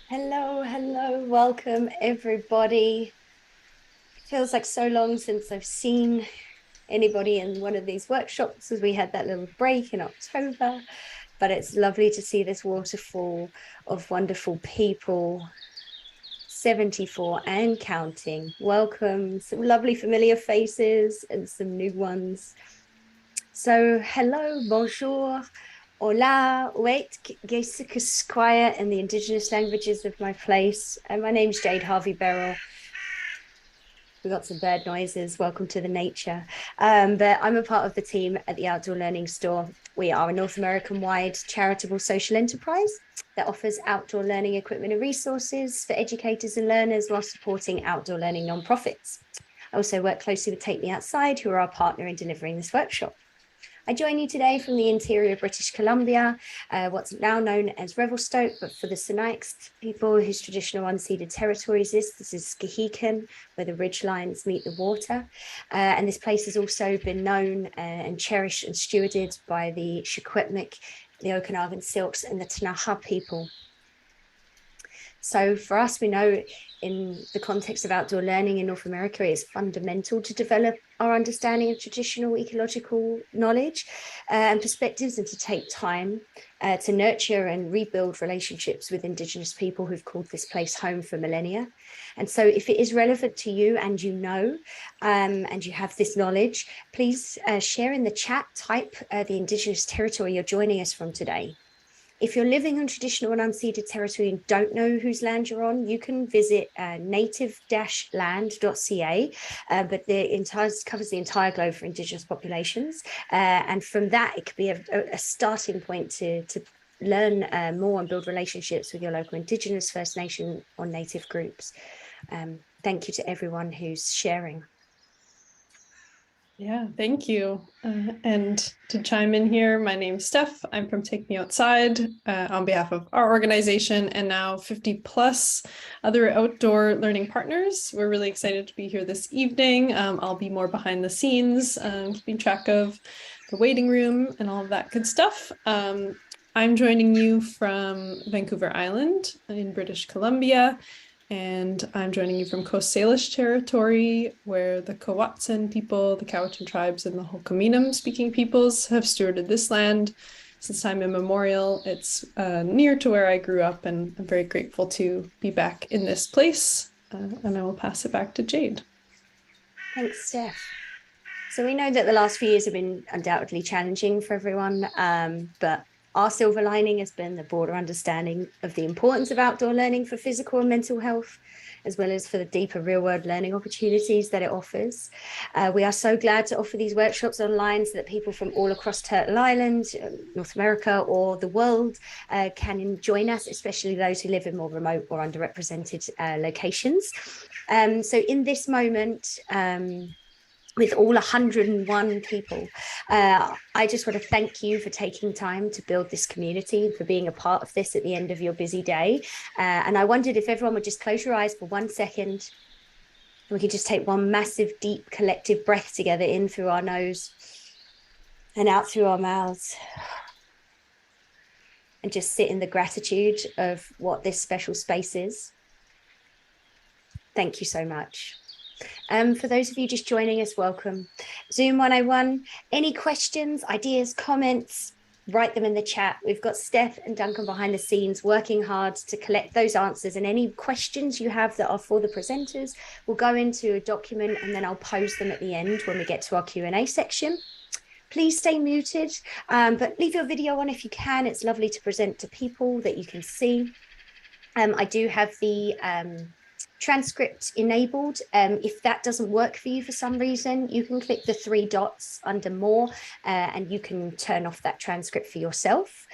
Hello, hello, welcome everybody. It feels like so long since I've seen anybody in one of these workshops as we had that little break in October, but it's lovely to see this waterfall of wonderful people, 74 and counting. Welcome, some lovely familiar faces and some new ones. So hello, bonjour, hola, wait, quiet in the indigenous languages of my place. And my name's Jade Harvey Beryl. We got some bird noises. Welcome to the nature. But I'm a part of the team at the Outdoor Learning Store. We are a North American-wide charitable social enterprise that offers outdoor learning equipment and resources for educators and learners while supporting outdoor learning nonprofits. I also work closely with Take Me Outside, who are our partner in delivering this workshop. I join you today from the interior of British Columbia, what's now known as Revelstoke, but for the Sinaiaks people whose traditional unceded territories this is Skahikan, where the ridge lines meet the water. And this place has also been known and cherished and stewarded by the Secwepemc, the Okanagan Silks, and the Tanaha people. So for us, we know in the context of outdoor learning in North America, it's fundamental to develop our understanding of traditional ecological knowledge and perspectives, and to take time to nurture and rebuild relationships with Indigenous people who've called this place home for millennia. And so if it is relevant to you and you know, and you have this knowledge, please share in the chat, type the Indigenous territory you're joining us from today. If you're living on traditional and unceded territory and don't know whose land you're on, you can visit native-land.ca, but it covers the entire globe for Indigenous populations. And from that, it could be a starting point to learn more and build relationships with your local Indigenous, First Nation or Native groups. Thank you to everyone who's sharing. Yeah, thank you. And to chime in here, my name's Steph. I'm from Take Me Outside on behalf of our organization and now 50 plus other outdoor learning partners. We're really excited to be here this evening. I'll be more behind the scenes, keeping track of the waiting room and all of that good stuff. I'm joining you from Vancouver Island in British Columbia. And I'm joining you from Coast Salish territory, where the Kowatsan people, the Cowichan tribes, and the Hokominum speaking peoples have stewarded this land since time immemorial. It's near to where I grew up, and I'm very grateful to be back in this place. And I will pass it back to Jade. Thanks, Steph. So we know that the last few years have been undoubtedly challenging for everyone, but our silver lining has been the broader understanding of the importance of outdoor learning for physical and mental health, as well as for the deeper real-world learning opportunities that it offers. We are so glad to offer these workshops online so that people from all across Turtle Island, North America, or the world can join us, especially those who live in more remote or underrepresented locations. So in this moment, with all 101 people, I just want to thank you for taking time to build this community and for being a part of this at the end of your busy day. And I wondered if everyone would just close your eyes for 1 second. We could just take one massive, deep, collective breath together, in through our nose and out through our mouths. And just sit in the gratitude of what this special space is. Thank you so much. For those of you just joining us, welcome. Zoom 101, any questions, ideas, comments, write them in the chat. We've got Steph and Duncan behind the scenes working hard to collect those answers, and any questions you have that are for the presenters will go into a document, and then I'll pose them at the end when we get to our Q&A section. Please stay muted, but leave your video on if you can. It's lovely to present to people that you can see. I do have the transcript enabled. If that doesn't work for you for some reason, you can click the 3 dots under more and you can turn off that transcript for yourself.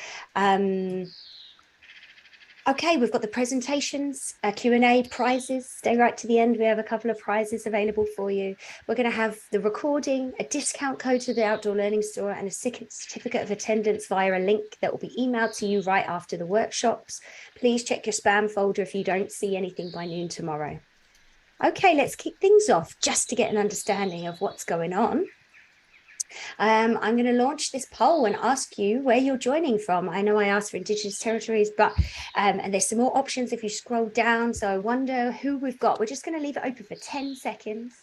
Okay, we've got the presentations, Q&A, prizes. Stay right to the end. We have a couple of prizes available for you. We're going to have the recording, a discount code to the Outdoor Learning Store, and a certificate of attendance via a link that will be emailed to you right after the workshops. Please check your spam folder if you don't see anything by noon tomorrow. Okay, let's kick things off just to get an understanding of what's going on. I'm going to launch this poll and ask you where you're joining from. I know I asked for Indigenous territories, but and there's some more options if you scroll down. So I wonder who we've got. We're just going to leave it open for 10 seconds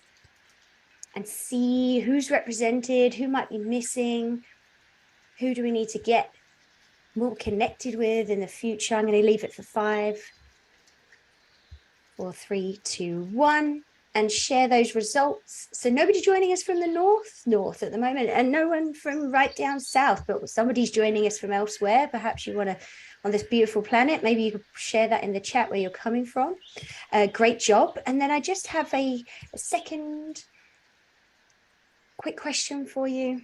and see who's represented, who might be missing, who do we need to get more connected with in the future. I'm going to leave it for 5, 4, 3, 2, 1. And share those results. So nobody joining us from the north at the moment, and no one from right down south, but somebody's joining us from elsewhere. Perhaps you want to, on this beautiful planet, maybe you could share that in the chat where you're coming from. Great job. And then I just have a second quick question for you.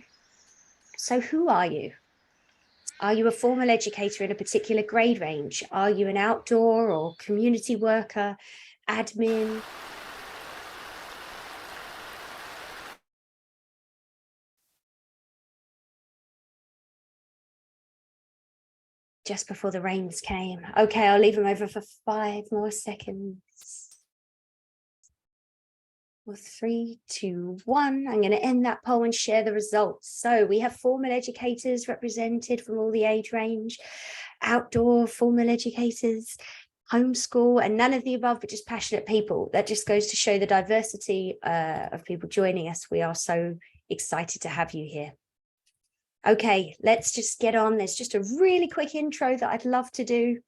So who are you? Are you a formal educator in a particular grade range? Are you an outdoor or community worker, admin? Just before the rains came. Okay, I'll leave them over for 5 more seconds. 4, 3, 2, 1. I'm going to end that poll and share the results. So we have formal educators represented from all the age range, outdoor formal educators, homeschool, and none of the above, but just passionate people. That just goes to show the diversity of people joining us. We are so excited to have you here. Okay, let's just get on. There's just a really quick intro that I'd love to do.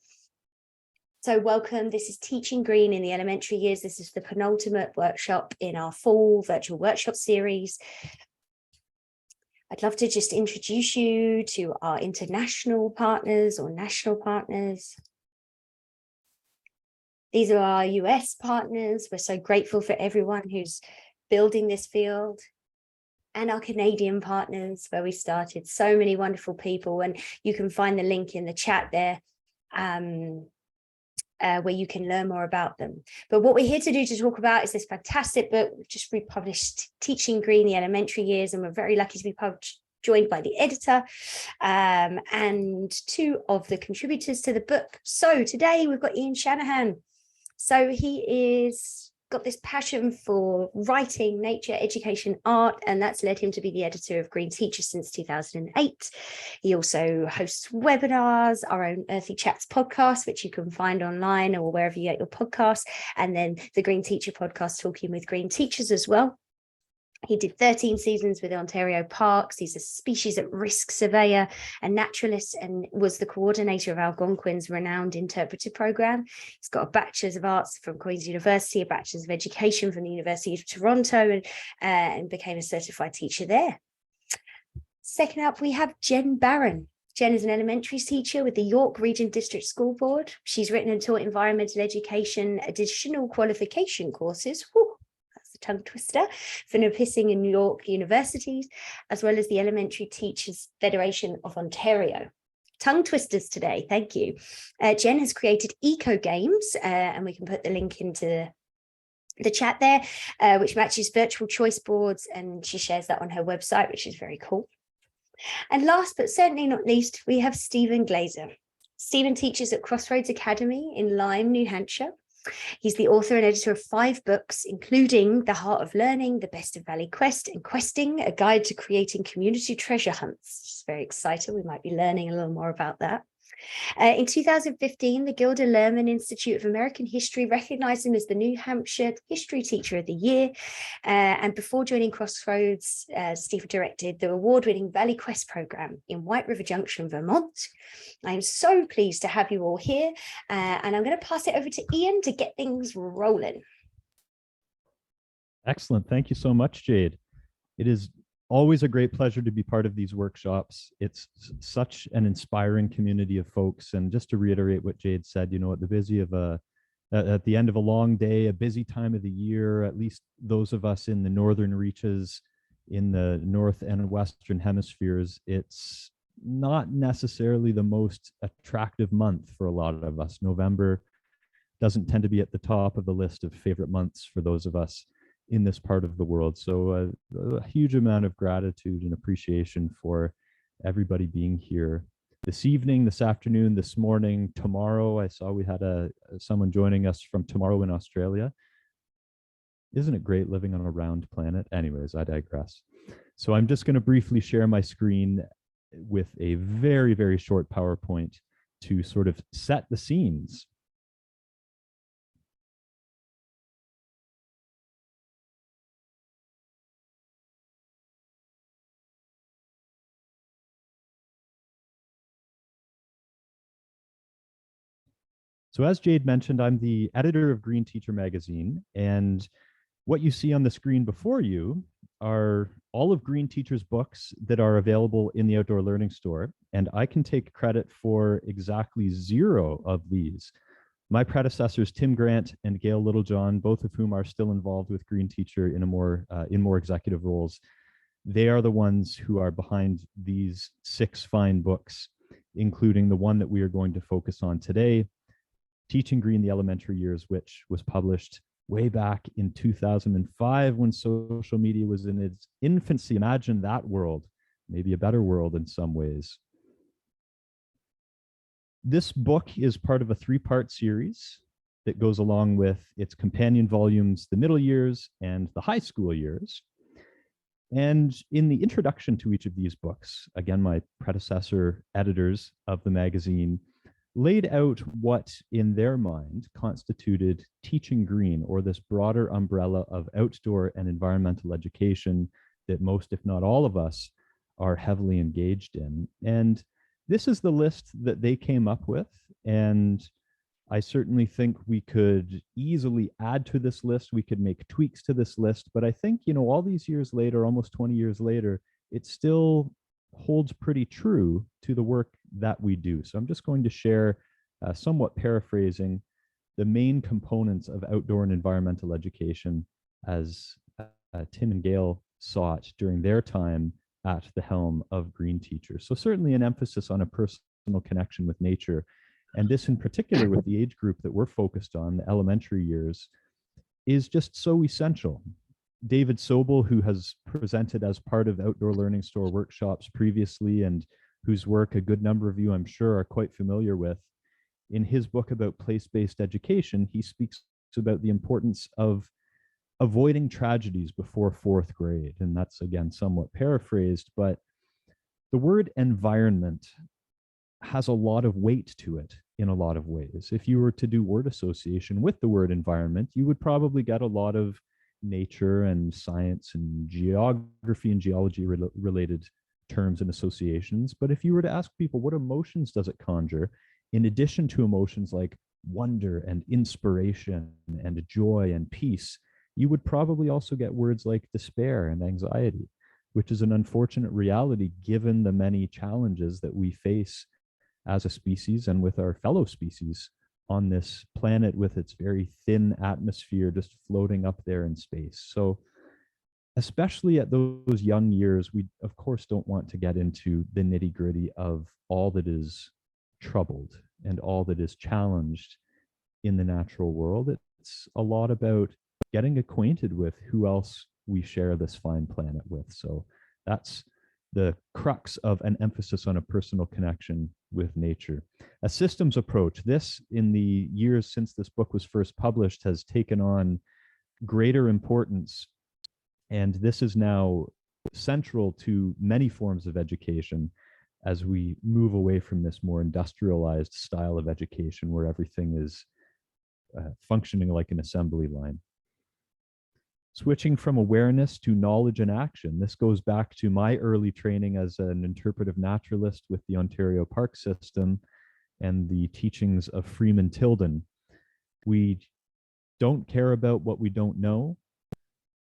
So welcome, this is Teaching Green in the Elementary Years. This is the penultimate workshop in our fall virtual workshop series. I'd love to just introduce you to our international partners or national partners. These are our US partners. We're so grateful for everyone who's building this field. And our Canadian partners, where we started. So many wonderful people, and you can find the link in the chat there where you can learn more about them. But what we're here to do to talk about is this fantastic book we've just republished, Teaching Green, the Elementary Years, and we're very lucky to be joined by the editor and 2 of the contributors to the book. So today we've got Ian Shanahan. So he is got this passion for writing, nature, education, art, and that's led him to be the editor of Green Teacher since 2008. He also hosts webinars, our own Earthy Chats podcast, which you can find online or wherever you get your podcasts, and then the Green Teacher podcast, Talking with Green Teachers as well. He did 13 seasons with Ontario Parks. He's a species at risk surveyor and naturalist, and was the coordinator of Algonquin's renowned interpretive program. He's got a Bachelor's of Arts from Queen's University, a Bachelor's of Education from the University of Toronto, and became a certified teacher there. Second up, we have Jen Barron. Jen is an elementary teacher with the York Region District School Board. She's written and taught environmental education additional qualification courses. Whew, that's a tongue twister, for Nipissing and York universities, as well as the Elementary Teachers Federation of Ontario. Tongue twisters today, thank you. Jen has created eco games, and we can put the link into the chat there, which matches virtual choice boards, and she shares that on her website, which is very cool. And last but certainly not least, we have Stephen Glazer. Stephen teaches at Crossroads Academy in Lyme, New Hampshire. He's the author and editor of 5 books, including The Heart of Learning, The Best of Valley Quest, and Questing, a guide to creating community treasure hunts. Just very excited. We might be learning a little more about that. In 2015, the Gilder Lehrman Institute of American History recognized him as the New Hampshire History Teacher of the Year. And before joining Crossroads, Steve directed the award-winning Valley Quest program in White River Junction, Vermont. I'm so pleased to have you all here. And I'm going to pass it over to Ian to get things rolling. Excellent. Thank you so much, Jade. It is always a great pleasure to be part of these workshops. It's such an inspiring community of folks. And just to reiterate what Jade said, you know, at the end of a long day, a busy time of the year, at least those of us in the northern reaches, in the north and western hemispheres, it's not necessarily the most attractive month for a lot of us. November doesn't tend to be at the top of the list of favorite months for those of us in this part of the world. So a huge amount of gratitude and appreciation for everybody being here this evening, this afternoon, this morning, tomorrow. I saw we had someone joining us from tomorrow in Australia. Isn't it great living on a round planet? Anyways, I digress. So I'm just going to briefly share my screen with a very, very short PowerPoint to sort of set the scenes. So as Jade mentioned, I'm the editor of Green Teacher Magazine, and what you see on the screen before you are all of Green Teacher's books that are available in the Outdoor Learning Store, and I can take credit for exactly 0 of these. My predecessors, Tim Grant and Gail Littlejohn, both of whom are still involved with Green Teacher in more executive roles, they are the ones who are behind these 6 fine books, including the one that we are going to focus on today, Teaching Green the Elementary Years, which was published way back in 2005 when social media was in its infancy. Imagine that world, maybe a better world in some ways. This book is part of a 3-part series that goes along with its companion volumes, the middle years and the high school years. And in the introduction to each of these books, again, my predecessor editors of the magazine laid out what, in their mind, constituted teaching green, or this broader umbrella of outdoor and environmental education that most, if not all of us, are heavily engaged in. And this is the list that they came up with. And I certainly think we could easily add to this list. We could make tweaks to this list. But I think, all these years later, almost 20 years later, it still holds pretty true to the work that we do. So I'm just going to share, somewhat paraphrasing, the main components of outdoor and environmental education as Tim and Gail saw it during their time at the helm of Green Teacher. So certainly an emphasis on a personal connection with nature. And this in particular with the age group that we're focused on, the elementary years, is just so essential. David Sobel, who has presented as part of Outdoor Learning Store workshops previously and whose work a good number of you, I'm sure, are quite familiar with, in his book about place-based education, he speaks about the importance of avoiding tragedies before 4th grade. And that's, again, somewhat paraphrased, but the word environment has a lot of weight to it in a lot of ways. If you were to do word association with the word environment, you would probably get a lot of nature and science and geography and geology related terms and associations. But if you were to ask people, what emotions does it conjure, in addition to emotions like wonder and inspiration and joy and peace, you would probably also get words like despair and anxiety, which is an unfortunate reality given the many challenges that we face as a species and with our fellow species on this planet with its very thin atmosphere just floating up there in space. So especially at those young years, we of course don't want to get into the nitty gritty of all that is troubled and all that is challenged in the natural world. It's a lot about getting acquainted with who else we share this fine planet with. So that's the crux of an emphasis on a personal connection with nature. A systems approach. This, in the years since this book was first published, has taken on greater importance. And this is now central to many forms of education as we move away from this more industrialized style of education where everything is functioning like an assembly line. Switching from awareness to knowledge and action. This goes back to my early training as an interpretive naturalist with the Ontario Park System and the teachings of Freeman Tilden. We don't care about what we don't know,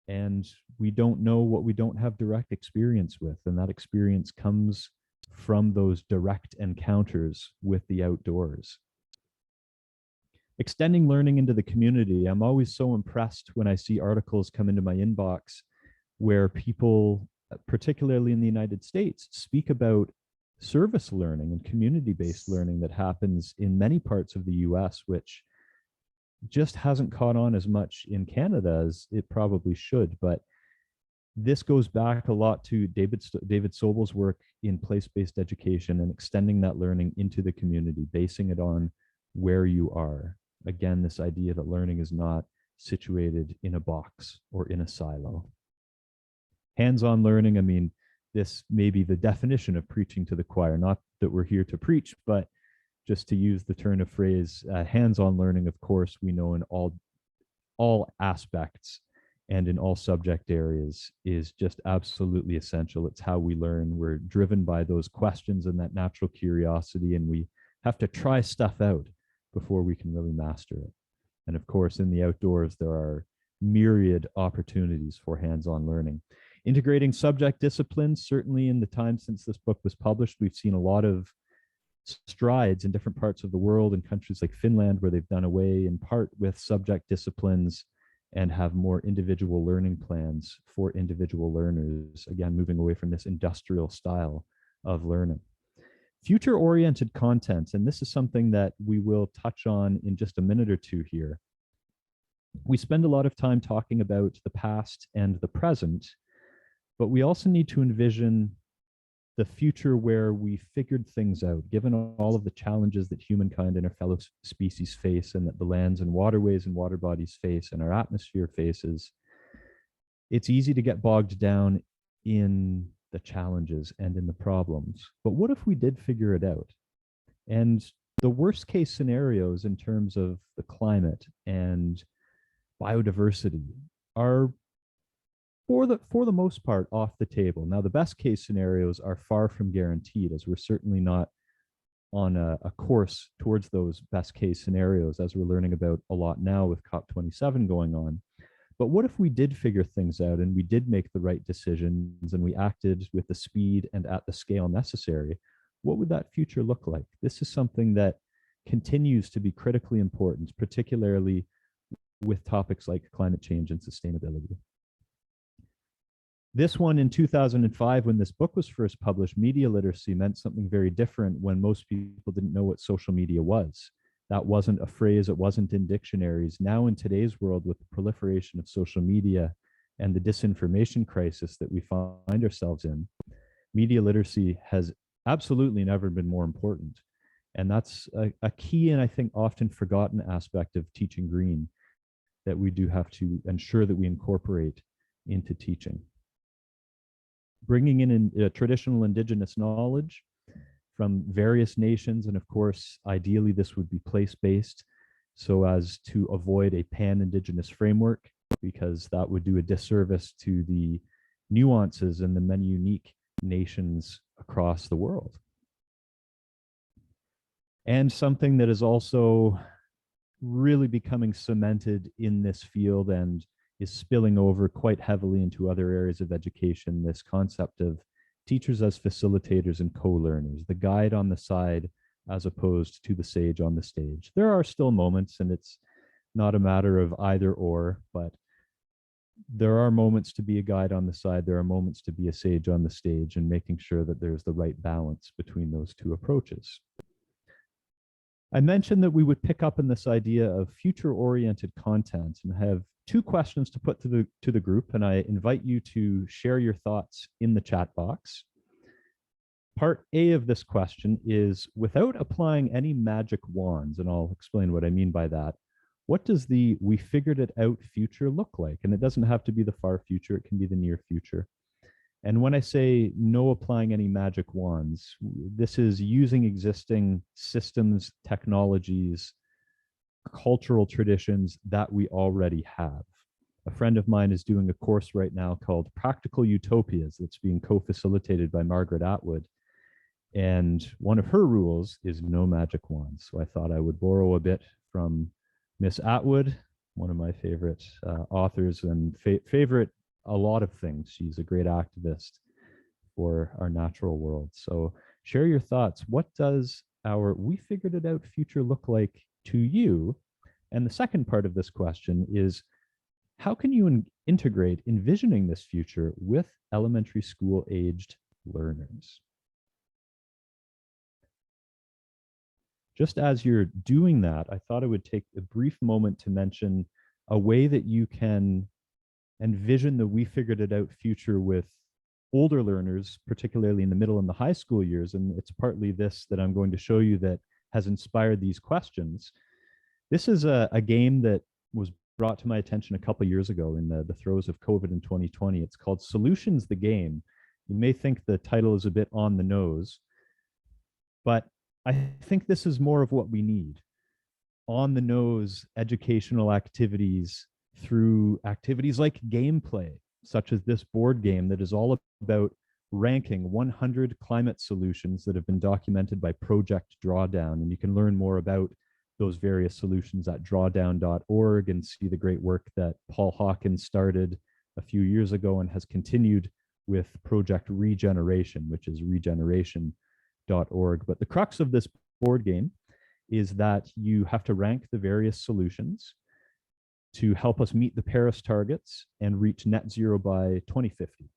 and we don't know what we don't have direct experience with. And that experience comes from those direct encounters with the outdoors. Extending learning into the community. I'm always so impressed when I see articles come into my inbox where people, particularly in the United States, speak about service learning and community-based learning that happens in many parts of the US, which just hasn't caught on as much in Canada as it probably should. But this goes back a lot to David Sobel's work in place-based education and extending that learning into the community, basing it on where you are. Again, this idea that learning is not situated in a box or in a silo. Hands-on learning, I mean, this may be the definition of preaching to the choir, not that we're here to preach, but just to use the turn of phrase, hands-on learning, of course, we know in all aspects and in all subject areas is just absolutely essential. It's how we learn. We're driven by those questions and that natural curiosity, and we have to try stuff out before we can really master it. And of course, in the outdoors, there are myriad opportunities for hands-on learning. Integrating subject disciplines, certainly in the time since this book was published, we've seen a lot of strides in different parts of the world, in countries like Finland, where they've done away in part with subject disciplines and have more individual learning plans for individual learners, again, moving away from this industrial style of learning. Future-oriented content, and this is something that we will touch on in just a minute or two here. We spend a lot of time talking about the past and the present, but we also need to envision the future where we figured things out, given all of the challenges that humankind and our fellow species face, and that the lands and waterways and water bodies face and our atmosphere faces. It's easy to get bogged down in the challenges and in the problems. But what if we did figure it out? And the worst case scenarios in terms of the climate and biodiversity are for the most part off the table. Now, the best case scenarios are far from guaranteed, as we're certainly not on a course towards those best case scenarios, as we're learning about a lot now with COP27 going on. But what if we did figure things out and we did make the right decisions and we acted with the speed and at the scale necessary? What would that future look like? This is something that continues to be critically important, particularly with topics like climate change and sustainability. This one in 2005, when this book was first published, media literacy meant something very different when most people didn't know what social media was. That wasn't a phrase, it wasn't in dictionaries. Now in today's world, with the proliferation of social media and the disinformation crisis that we find ourselves in, media literacy has absolutely never been more important. And that's a key and I think often forgotten aspect of teaching green that we do have to ensure that we incorporate into teaching. Bringing in traditional Indigenous knowledge from various nations, and of course, ideally this would be place-based so as to avoid a pan-Indigenous framework, because that would do a disservice to the nuances and the many unique nations across the world. And something that is also really becoming cemented in this field and is spilling over quite heavily into other areas of education, this concept of teachers as facilitators and co-learners, the guide on the side as opposed to the sage on the stage. There are still moments, and it's not a matter of either or, but there are moments to be a guide on the side, there are moments to be a sage on the stage, and making sure that there's the right balance between those two approaches. I mentioned that we would pick up on this idea of future-oriented content and have two questions to put to the group, and I invite you to share your thoughts in the chat box. Part A of this question is, without applying any magic wands, and I'll explain what I mean by that, what does the "we figured it out" future look like? And it doesn't have to be the far future, it can be the near future. And when I say no applying any magic wands, this is using existing systems, technologies, cultural traditions that we already have. A friend of mine is doing a course right now called Practical Utopias that's being co-facilitated by Margaret Atwood. And one of her rules is no magic wands. So I thought I would borrow a bit from Miss Atwood, one of my favorite authors and favorite a lot of things. She's a great activist for our natural world. So share your thoughts. What does our "we figured it out" future look like to you? And the second part of this question is, how can you integrate envisioning this future with elementary school aged learners? Just as you're doing that, I thought I would take a brief moment to mention a way that you can envision the "we figured it out" future with older learners, particularly in the middle and the high school years. And it's partly this that I'm going to show you that has inspired these questions. This is a game that was brought to my attention a couple of years ago in the throes of COVID in 2020. It's called Solutions the Game. You may think the title is a bit on the nose, but I think this is more of what we need. On the nose educational activities through activities like gameplay, such as this board game that is all about ranking 100 climate solutions that have been documented by Project Drawdown. And you can learn more about those various solutions at drawdown.org and see the great work that Paul Hawkins started a few years ago and has continued with Project Regeneration, which is regeneration.org. But the crux of this board game is that you have to rank the various solutions to help us meet the Paris targets and reach net zero by 2050.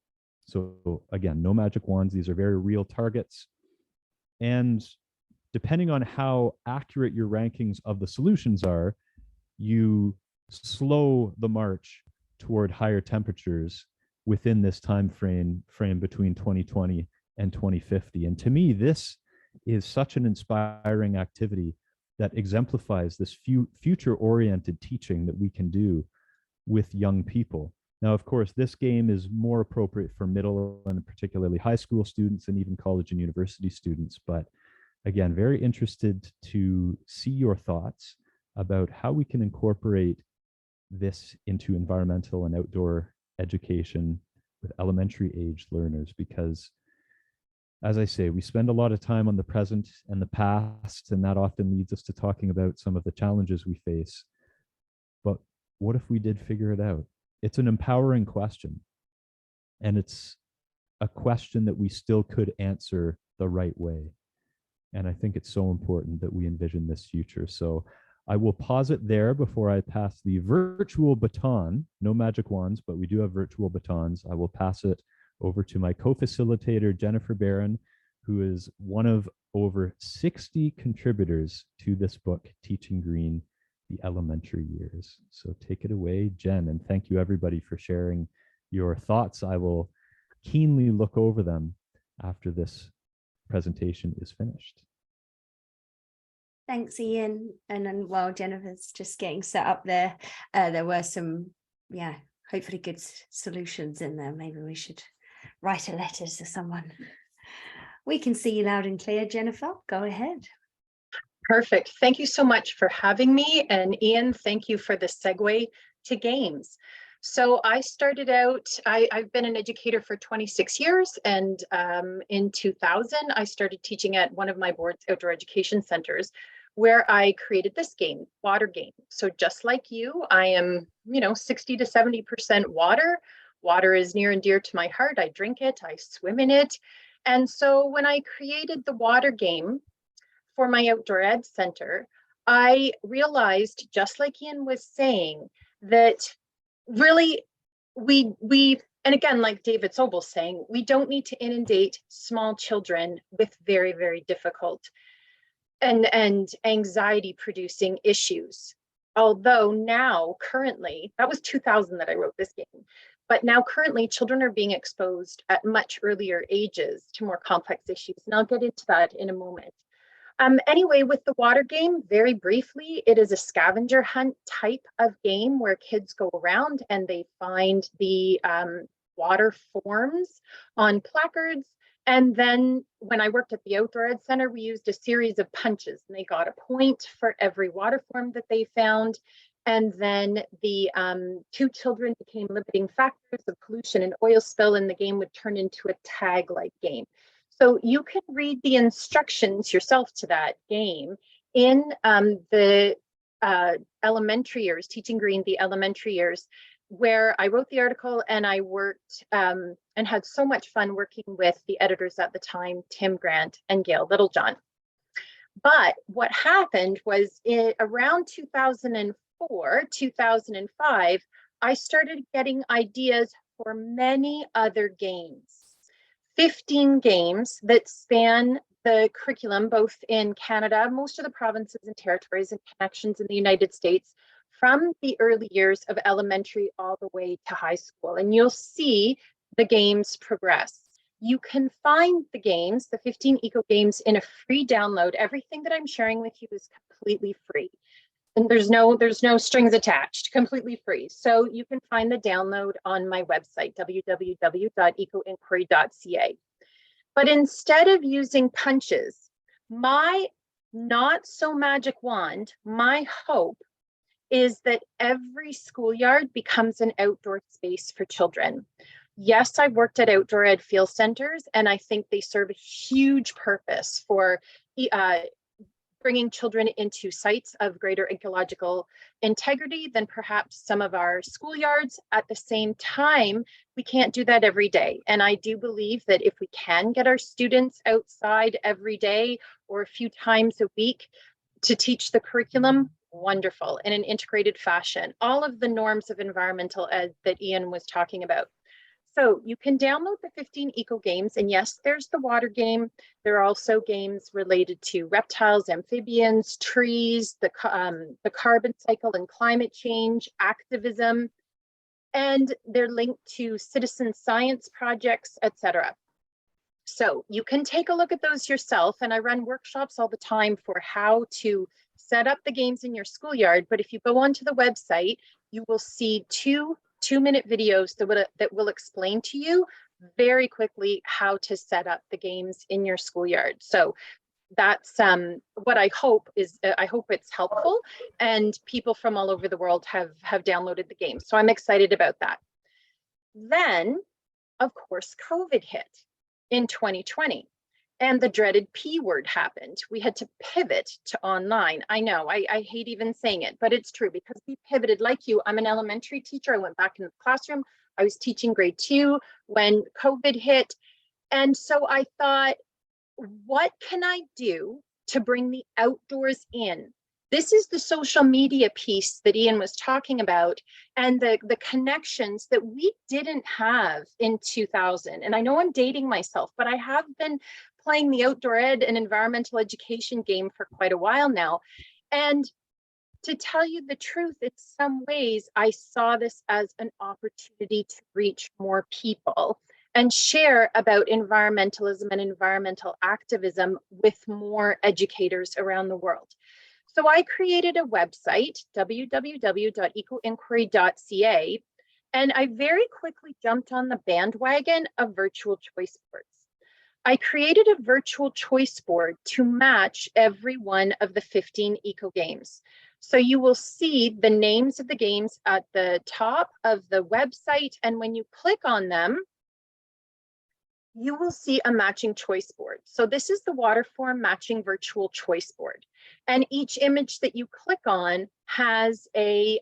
So again, no magic wands. These are very real targets. And depending on how accurate your rankings of the solutions are, you slow the march toward higher temperatures within this time frame between 2020 and 2050. And to me, this is such an inspiring activity that exemplifies this future-oriented teaching that we can do with young people. Now, of course, this game is more appropriate for middle and particularly high school students and even college and university students. But again, very interested to see your thoughts about how we can incorporate this into environmental and outdoor education with elementary age learners, because as I say, we spend a lot of time on the present and the past, and that often leads us to talking about some of the challenges we face. But what if we did figure it out? It's an empowering question. And it's a question that we still could answer the right way. And I think it's so important that we envision this future. So I will pause it there before I pass the virtual baton. No magic wands, but we do have virtual batons. I will pass it over to my co-facilitator, Jennifer Barron, who is one of over 60 contributors to this book, Teaching Green, the Elementary Years. So take it away, Jen, and thank you everybody for sharing your thoughts. I will keenly look over them after this presentation is finished. Thanks, Ian. And then while Jennifer's just getting set up there, there were some, hopefully good solutions in there. Maybe we should write a letter to someone. We can see you loud and clear, Jennifer. Go ahead. Perfect. Thank you so much for having me. And Ian, thank you for the segue to games. So I started out, I've been an educator for 26 years. And in 2000, I started teaching at one of my board's outdoor education centers, where I created this game, water game. So just like you, I am, 60 to 70% water. Water is near and dear to my heart. I drink it, I swim in it. And so when I created the water game for my outdoor ed center, I realized, just like Ian was saying, that really we and again, like David Sobel's saying, we don't need to inundate small children with very, very difficult and anxiety producing issues. Although now currently, that was 2000 that I wrote this game, but now currently children are being exposed at much earlier ages to more complex issues. And I'll get into that in a moment. Anyway, with the water game, very briefly, it is a scavenger hunt type of game where kids go around and they find the water forms on placards. And then when I worked at the Outdoor Ed Center, we used a series of punches, and they got a point for every water form that they found. And then the two children became limiting factors of pollution and oil spill, and the game would turn into a tag-like game. So you can read the instructions yourself to that game in the elementary years, Teaching Green, the elementary years, where I wrote the article, and I worked and had so much fun working with the editors at the time, Tim Grant and Gail Littlejohn. But what happened was around 2004, 2005, I started getting ideas for many other games. 15 games that span the curriculum, both in Canada, most of the provinces and territories, and connections in the United States, from the early years of elementary all the way to high school. And you'll see the games progress. You can find the games, the 15 eco games, in a free download. Everything that I'm sharing with you is completely free. And there's no strings attached, completely free. So you can find the download on my website, www.ecoinquiry.ca. But instead of using punches, my not so magic wand, my hope is that every schoolyard becomes an outdoor space for children. Yes, I've worked at outdoor ed field centers, and I think they serve a huge purpose for bringing children into sites of greater ecological integrity than perhaps some of our schoolyards. At the same time, we can't do that every day. And I do believe that if we can get our students outside every day or a few times a week to teach the curriculum, wonderful, in an integrated fashion. All of the norms of environmental ed that Ian was talking about. So you can download the 15 eco games, and yes, there's the water game. There are also games related to reptiles, amphibians, trees, the carbon cycle and climate change, activism, and they're linked to citizen science projects, etc. So you can take a look at those yourself, and I run workshops all the time for how to set up the games in your schoolyard. But if you go onto the website, you will see two-minute videos that will explain to you very quickly how to set up the games in your schoolyard. So that's what I hope is, I hope it's helpful, and people from all over the world have downloaded the game. So I'm excited about that. Then, of course, COVID hit in 2020. And the dreaded P word happened. We had to pivot to online. I know, I hate even saying it, but it's true because we pivoted. Like you, I'm an elementary teacher. I went back in the classroom. I was teaching grade 2 when COVID hit. And so I thought, what can I do to bring the outdoors in? This is the social media piece that Ian was talking about, and the connections that we didn't have in 2000. And I know I'm dating myself, but I have been playing the outdoor ed and environmental education game for quite a while now. And to tell you the truth, in some ways, I saw this as an opportunity to reach more people and share about environmentalism and environmental activism with more educators around the world. So I created a website, www.ecoinquiry.ca, and I very quickly jumped on the bandwagon of virtual choice boards. I created a virtual choice board to match every one of the 15 eco games. So you will see the names of the games at the top of the website, and when you click on them, you will see a matching choice board. So this is the Waterform matching virtual choice board. And each image that you click on has a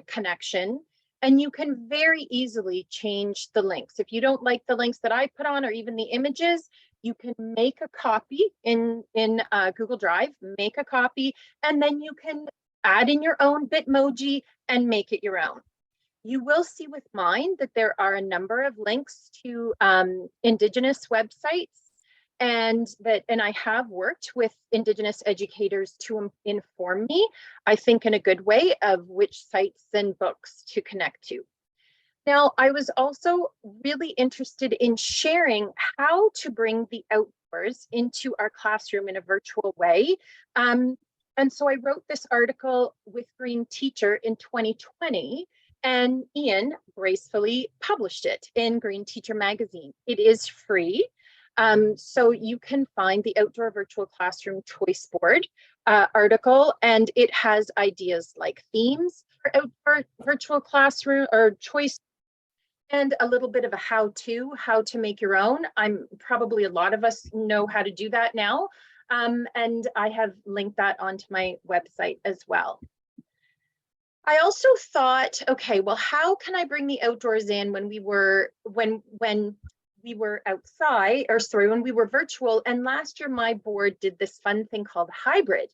connection, and you can very easily change the links. If you don't like the links that I put on or even the images, you can make a copy in Google Drive, make a copy, and then you can add in your own Bitmoji and make it your own. You will see with mine that there are a number of links to Indigenous websites, and I have worked with Indigenous educators to inform me, I think in a good way, of which sites and books to connect to. Now, I was also really interested in sharing how to bring the outdoors into our classroom in a virtual way. And so I wrote this article with Green Teacher in 2020, and Ian gracefully published it in Green Teacher magazine. It is free. So you can find the Outdoor Virtual Classroom Choice Board article, and it has ideas like themes for outdoor virtual classroom or choice, and a little bit of a how to make your own. Probably a lot of us know how to do that now. And I have linked that onto my website as well. I also thought, okay, well, how can I bring the outdoors in when we were outside, or sorry, when we were virtual? And last year, my board did this fun thing called hybrid,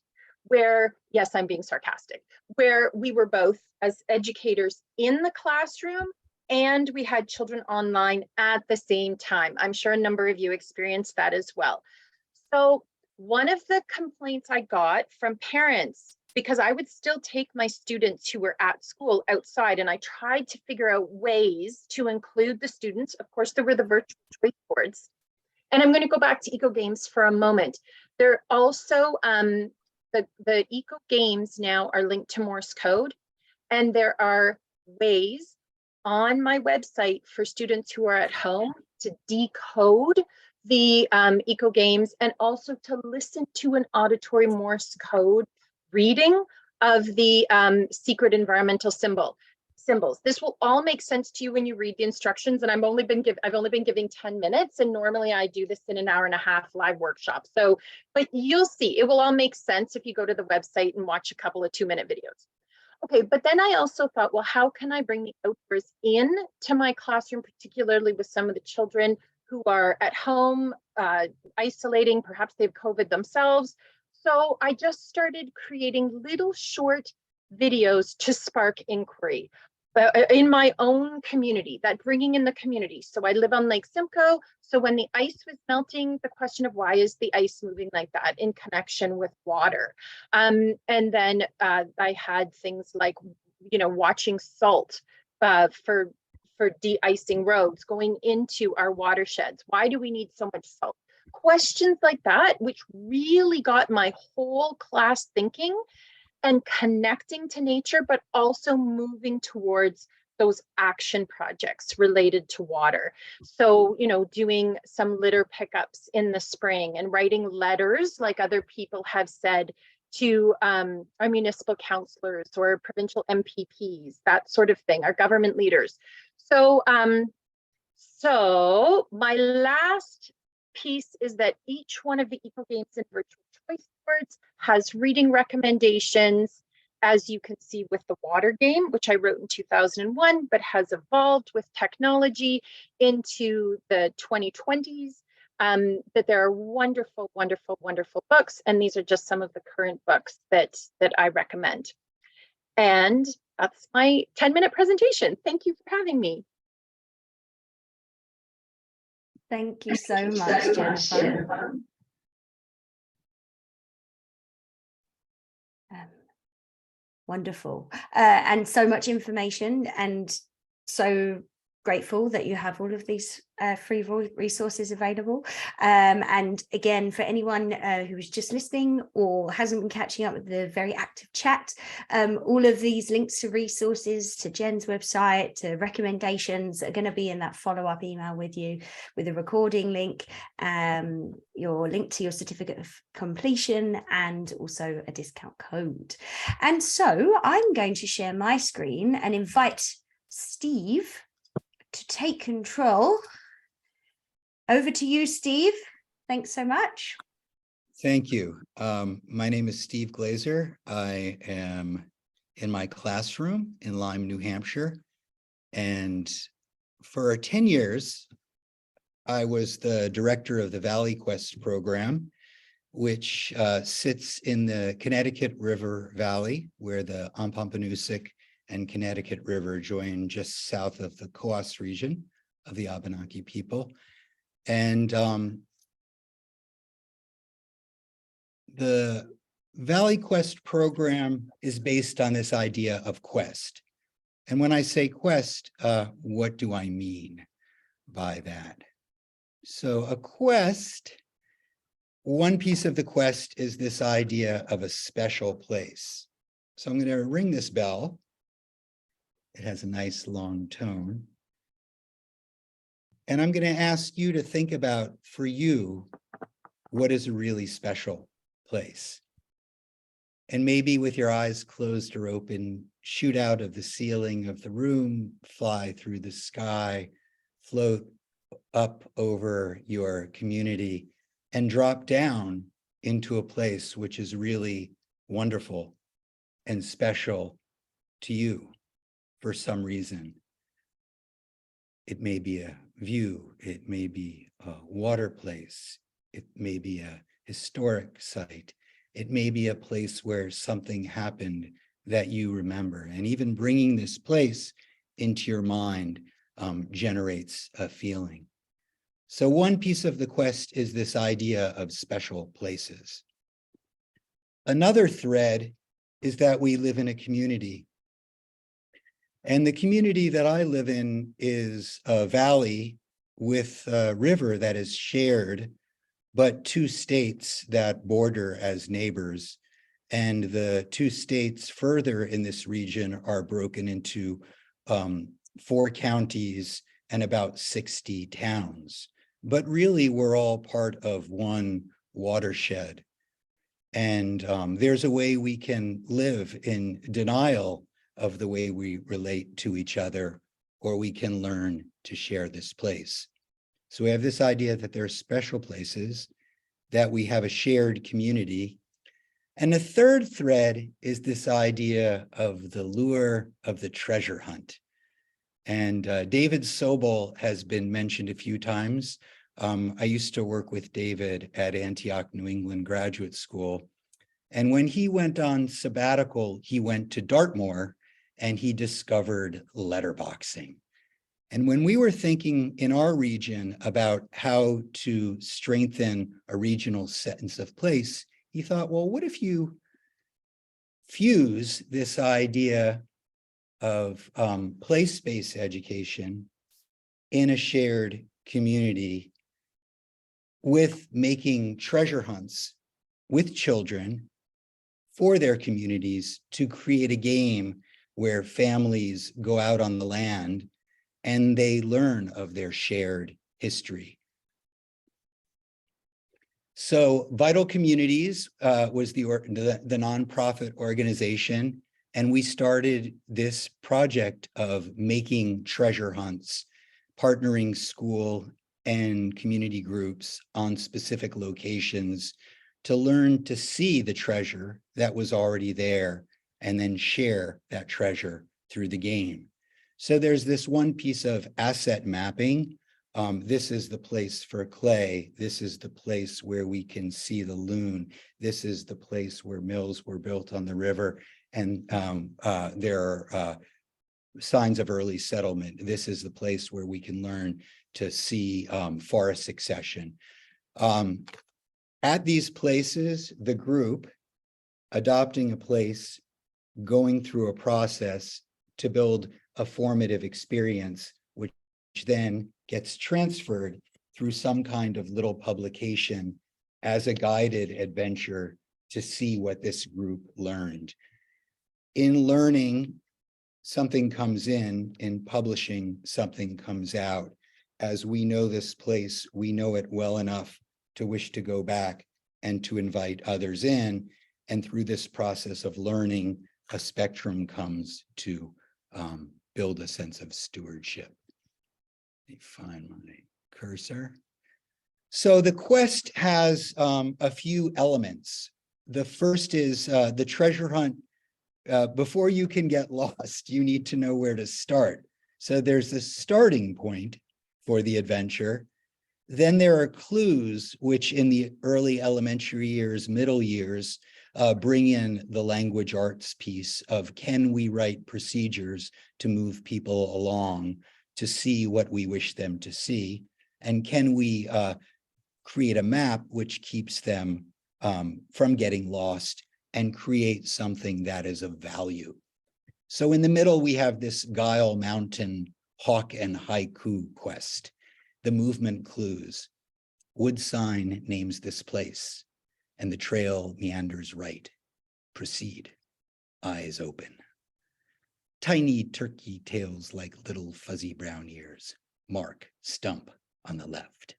where, yes, I'm being sarcastic, where we were both as educators in the classroom and we had children online at the same time. I'm sure a number of you experienced that as well. So one of the complaints I got from parents, because I would still take my students who were at school outside, and I tried to figure out ways to include the students. Of course, there were the virtual choice boards. And I'm going to go back to eco games for a moment. There also, the eco games now are linked to Morse code, and there are ways on my website for students who are at home to decode the eco games and also to listen to an auditory Morse code reading of the secret environmental symbols. This will all make sense to you when you read the instructions. And I've only been giving 10 minutes, and normally I do this in an hour and a half live workshop. So, but you'll see, it will all make sense if you go to the website and watch a couple of 2-minute videos. Okay, but then I also thought, well, how can I bring the outdoors in to my classroom, particularly with some of the children who are at home, isolating, perhaps they've COVID themselves. So I just started creating little short videos to spark inquiry in my own community, that bringing in the community. So I live on Lake Simcoe. So when the ice was melting, the question of why is the ice moving like that in connection with water? And then I had things like, watching salt for de-icing roads going into our watersheds. Why do we need so much salt? Questions like that, which really got my whole class thinking and connecting to nature, but also moving towards those action projects related to water. So, doing some litter pickups in the spring and writing letters like other people have said to our municipal councillors or provincial MPPs, that sort of thing, our government leaders. So, so my last piece is that each one of the eco games and virtual choice boards has reading recommendations, as you can see with the water game, which I wrote in 2001, but has evolved with technology into the 2020s. That there are wonderful, wonderful, wonderful books, and these are just some of the current books that I recommend. And that's my 10-minute presentation. Thank you for having me. Thank you so much, Jennifer. Wonderful. And so much information, and so grateful that you have all of these free resources available. And again, for anyone who is just listening or hasn't been catching up with the very active chat, all of these links to resources, to Jen's website, to recommendations are going to be in that follow-up email with you, with a recording link, your link to your certificate of completion, and also a discount code. And so I'm going to share my screen and invite Steve to take control. Over to you, Steve. Thanks so much. Thank you. My name is Steve Glazer. I am in my classroom in Lyme, New Hampshire. And for 10 years, I was the director of the Valley Quest program, which sits in the Connecticut River Valley, where the Ampampanoosic and Connecticut River join just south of the Coast region of the Abenaki people. And the Valley Quest program is based on this idea of quest. And when I say quest, what do I mean by that? So a quest, one piece of the quest is this idea of a special place. So I'm going to ring this bell. It has a nice long tone. And I'm going to ask you to think about, for you, what is a really special place? And maybe with your eyes closed or open, shoot out of the ceiling of the room, fly through the sky, float up over your community, and drop down into a place which is really wonderful and special to you for some reason. It may be a view, it may be a water place, it may be a historic site, it may be a place where something happened that you remember. And even bringing this place into your mind generates a feeling. So one piece of the quest is this idea of special places. Another thread is that we live in a community. And the community that I live in is a valley with a river that is shared, but two states that border as neighbors. And the two states further in this region are broken into 4 counties and about 60 towns. But really, we're all part of one watershed. And there's a way we can live in denial of the way we relate to each other, or we can learn to share this place. So we have this idea that there are special places, that we have a shared community. And the third thread is this idea of the lure of the treasure hunt. And David Sobel has been mentioned a few times. I used to work with David at Antioch, New England Graduate School. And when he went on sabbatical, he went to Dartmoor and he discovered letterboxing. And when we were thinking in our region about how to strengthen a regional sense of place, he thought, well, what if you fuse this idea of place-based education in a shared community with making treasure hunts with children for their communities to create a game where families go out on the land and they learn of their shared history. So Vital Communities was the nonprofit organization, and we started this project of making treasure hunts, partnering school and community groups on specific locations to learn to see the treasure that was already there and then share that treasure through the game. So there's this one piece of asset mapping. This is the place for clay. This is the place where we can see the loon. This is the place where mills were built on the river. And there are signs of early settlement. This is the place where we can learn to see forest succession. At these places, the group adopting a place, going through a process to build a formative experience, which then gets transferred through some kind of little publication as a guided adventure to see what this group learned. In learning, something comes in publishing, something comes out. As we know this place, we know it well enough to wish to go back and to invite others in. And through this process of learning, a spectrum comes to build a sense of stewardship. Let me find my cursor. So the quest has a few elements. The first is the treasure hunt. Before you can get lost, you need to know where to start. So there's this starting point for the adventure. Then there are clues, which in the early elementary years, middle years, bring in the language arts piece of, can we write procedures to move people along to see what we wish them to see? And can we create a map which keeps them from getting lost and create something that is of value? So in the middle, we have this Guile Mountain hawk and haiku quest. The movement clues. Wood sign names this place, and the trail meanders right. Proceed, eyes open. Tiny turkey tails like little fuzzy brown ears. Mark, stump on the left.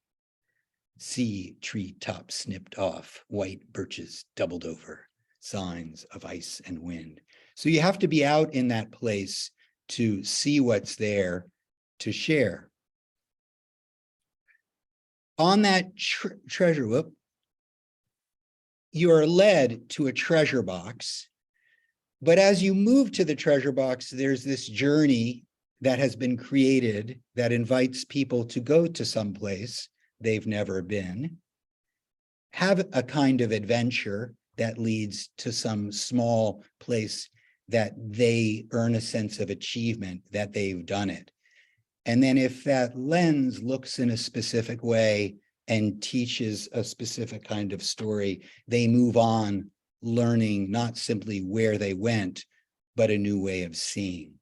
See tree top snipped off, white birches doubled over, signs of ice and wind. So you have to be out in that place to see what's there, to share. On that treasure, you are led to a treasure box. But as you move to the treasure box, there's this journey that has been created that invites people to go to some place they've never been, have a kind of adventure that leads to some small place that they earn a sense of achievement that they've done it. And then if that lens looks in a specific way and teaches a specific kind of story, they move on, learning not simply where they went, but a new way of seeing.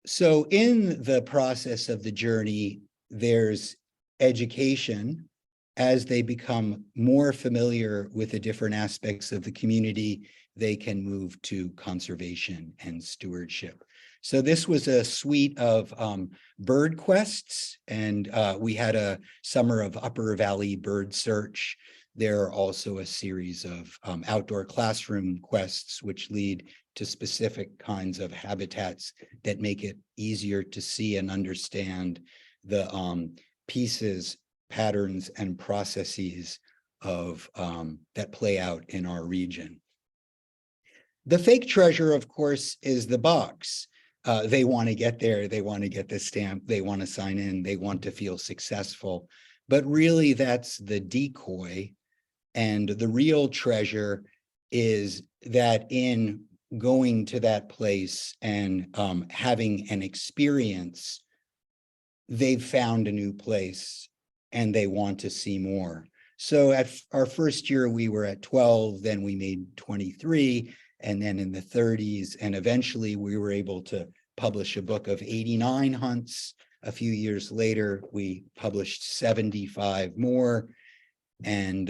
So in the process of the journey, there's education, as they become more familiar with the different aspects of the community, they can move to conservation and stewardship. So this was a suite of bird quests, and we had a summer of Upper Valley bird search. There are also a series of outdoor classroom quests, which lead to specific kinds of habitats that make it easier to see and understand the pieces, patterns, and processes of that play out in our region. The fake treasure, of course, is the box. They want to get there, they want to get the stamp, they want to sign in, they want to feel successful. But really, that's the decoy. And the real treasure is that in going to that place and having an experience, they've found a new place and they want to see more. So at our first year, we were at 12, then we made 23, and then in the 30s, and eventually we were able to publish a book of 89 hunts. A few years later, we published 75 more. And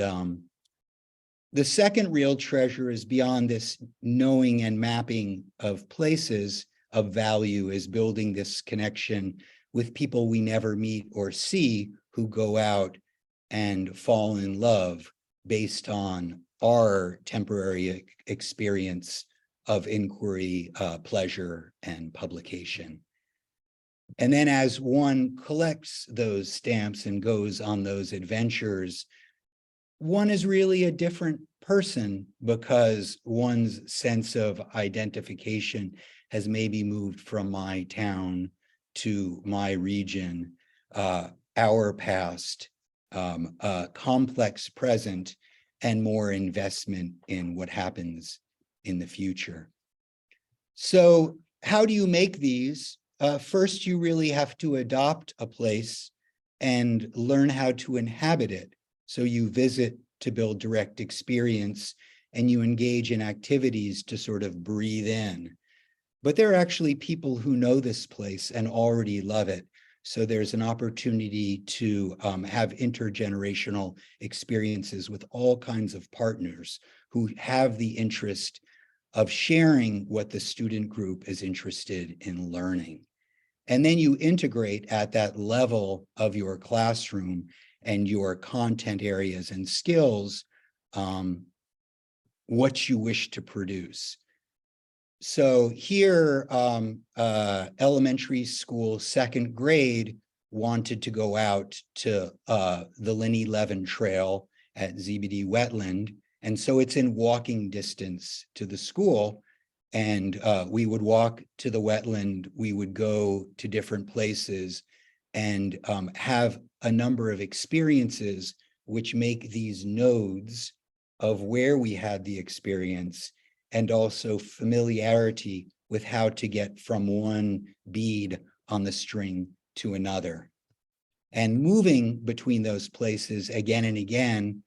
the second real treasure is beyond this knowing and mapping of places of value, is building this connection with people we never meet or see, who go out and fall in love based on our temporary experience of inquiry, pleasure, and publication. And then as one collects those stamps and goes on those adventures, one is really a different person, because one's sense of identification has maybe moved from my town to my region, our past, a complex present, and more investment in what happens in the future. So how do you make these? First, you really have to adopt a place and learn how to inhabit it. So you visit to build direct experience, and you engage in activities to sort of breathe in. But there are actually people who know this place and already love it. So there's an opportunity to have intergenerational experiences with all kinds of partners who have the interest of sharing what the student group is interested in learning. And then you integrate at that level of your classroom and your content areas and skills what you wish to produce. So here, elementary school, second grade, wanted to go out to the Linney Levin Trail at ZBD Wetland. And so it's in walking distance to the school. And we would walk to the wetland, we would go to different places and have a number of experiences which make these nodes of where we had the experience, and also familiarity with how to get from one bead on the string to another. And moving between those places again and again,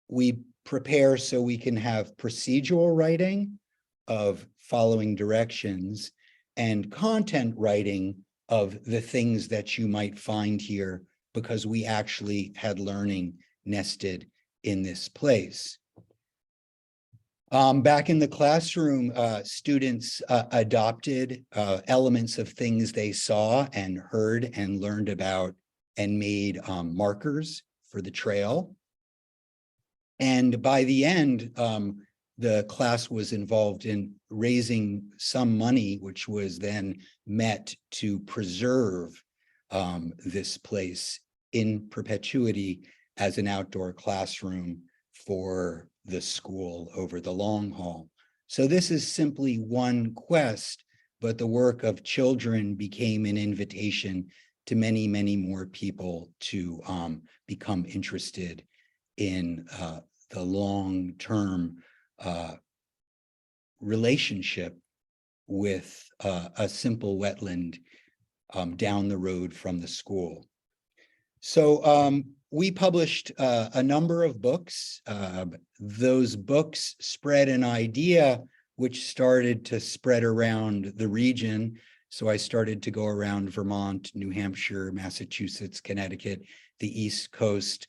we prepare so we can have procedural writing of following directions and content writing of the things that you might find here, because we actually had learning nested in this place. Back in the classroom, students adopted elements of things they saw and heard and learned about, and made markers for the trail. And by the end, the class was involved in raising some money, which was then met to preserve this place in perpetuity as an outdoor classroom for the school over the long haul. So this is simply one quest, but the work of children became an invitation to many, many more people to become interested in the long-term relationship with a simple wetland down the road from the school. So we published a number of books. Those books spread an idea which started to spread around the region. So I started to go around Vermont, New Hampshire, Massachusetts, Connecticut, the East Coast,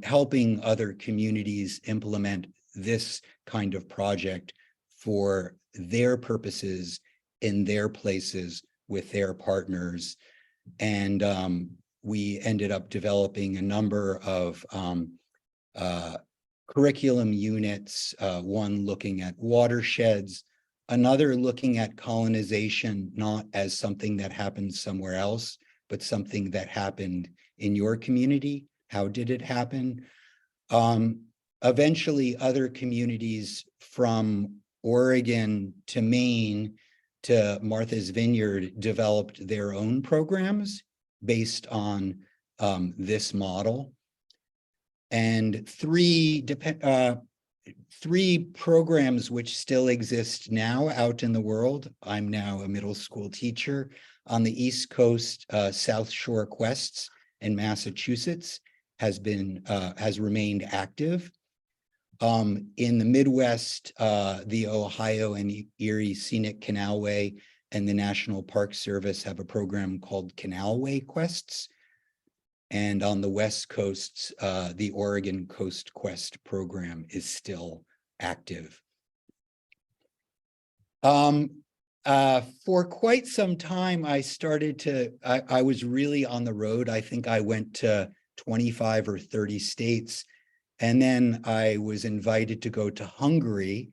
helping other communities implement this kind of project for their purposes in their places with their partners. And we ended up developing a number of curriculum units, one looking at watersheds, another looking at colonization, not as something that happened somewhere else, but something that happened in your community. How did it happen? Eventually, other communities from Oregon to Maine to Martha's Vineyard developed their own programs based on this model. And three programs which still exist now out in the world. I'm now a middle school teacher on the East Coast. South Shore Quests in Massachusetts has remained active. In the Midwest, the Ohio and Erie Scenic Canalway and the National Park Service have a program called Canalway Quests. And on the West Coast, the Oregon Coast Quest program is still active. For quite some time, I was really on the road. I think I went to 25 or 30 states. And then I was invited to go to Hungary.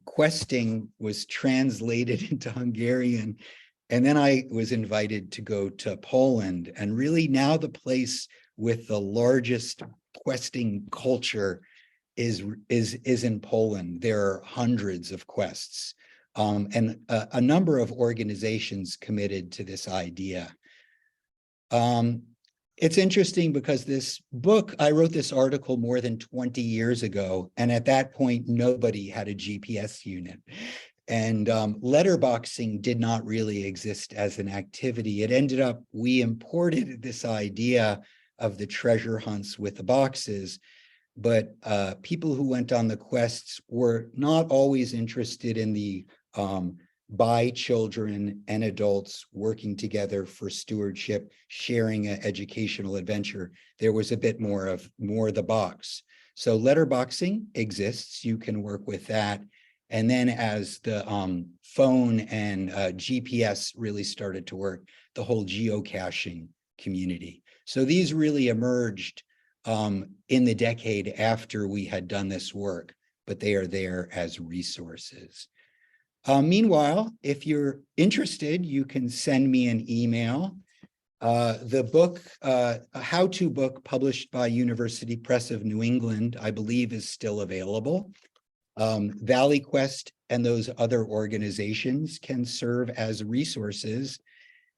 Questing was translated into Hungarian. And then I was invited to go to Poland. And really now the place with the largest questing culture is in Poland. There are hundreds of quests and a number of organizations committed to this idea. It's interesting because this book, I wrote this article more than 20 years ago. And at that point, nobody had a GPS unit. And letterboxing did not really exist as an activity. It ended up, we imported this idea of the treasure hunts with the boxes, but people who went on the quests were not always interested in the by children and adults working together for stewardship, sharing an educational adventure. There was a bit more the box. So letterboxing exists, you can work with that. And then as the phone and GPS really started to work, the whole geocaching community. So these really emerged in the decade after we had done this work, but they are there as resources. Meanwhile, if you're interested, you can send me an email. The book, a how-to book published by University Press of New England, I believe is still available. Valley Quest and those other organizations can serve as resources.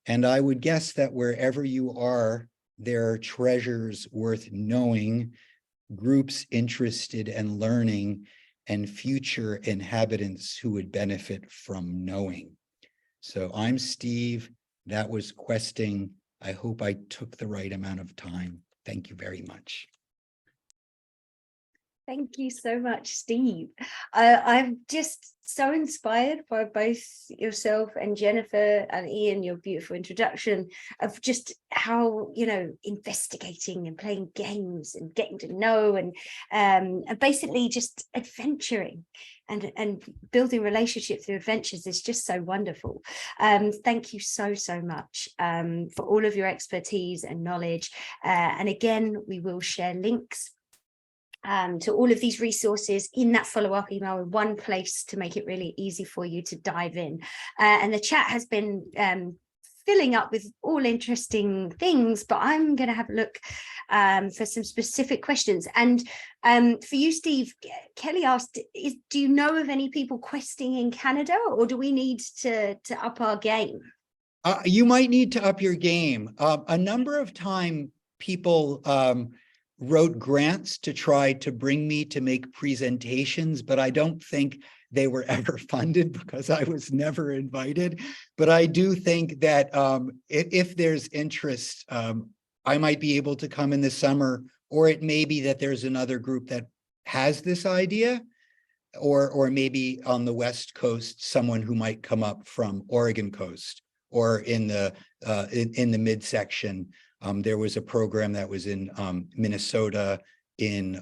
And I would guess that wherever you are, there are treasures worth knowing, groups interested in learning, and future inhabitants who would benefit from knowing. So I'm Steve, that was Questing. I hope I took the right amount of time. Thank you very much. Thank you so much, Steve. I'm just so inspired by both yourself and Jennifer and Ian, your beautiful introduction of just how, you know, investigating and playing games and getting to know and basically just adventuring and building relationships through adventures is just so wonderful. Thank you so much for all of your expertise and knowledge. And again, we will share links to all of these resources in that follow-up email in one place to make it really easy for you to dive in. And the chat has been filling up with all interesting things, but I'm going to have a look for some specific questions. And for you, Steve, Kelly asked, do you know of any people questing in Canada, or do we need to up our game? You might need to up your game. A number of times people wrote grants to try to bring me to make presentations, but I don't think they were ever funded because I was never invited. But I do think that if there's interest, I might be able to come in the summer, or it may be that there's another group that has this idea, or maybe on the West Coast, someone who might come up from Oregon coast or in the midsection There was a program that was in Minnesota, in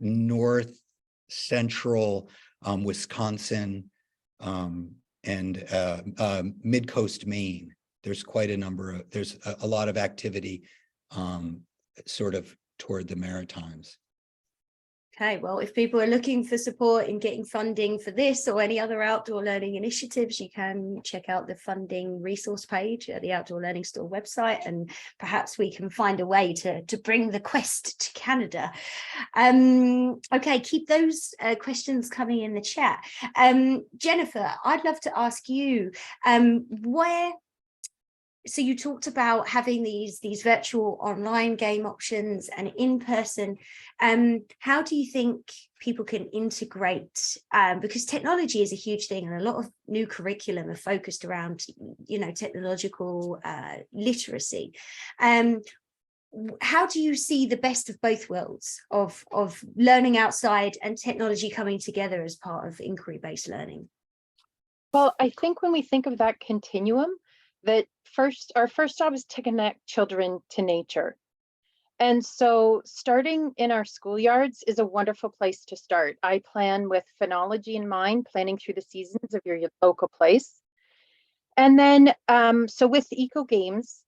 north central Wisconsin, and mid-coast Maine. There's quite a number of, there's a lot of activity sort of toward the Maritimes. Okay, well, if people are looking for support in getting funding for this or any other outdoor learning initiatives, you can check out the funding resource page at the Outdoor Learning Store website, and perhaps we can find a way to bring the quest to Canada. Okay, keep those questions coming in the chat. Jennifer, I'd love to ask you, so you talked about having these virtual online game options and in person. How do you think people can integrate, because technology is a huge thing and a lot of new curriculum are focused around, you know, technological literacy. How do you see the best of both worlds of learning outside and technology coming together as part of inquiry-based learning? Well, I think when we think of that continuum, that our first job is to connect children to nature. And so starting in our schoolyards is a wonderful place to start. I plan with phenology in mind, planning through the seasons of your local place. And then, so with eco games,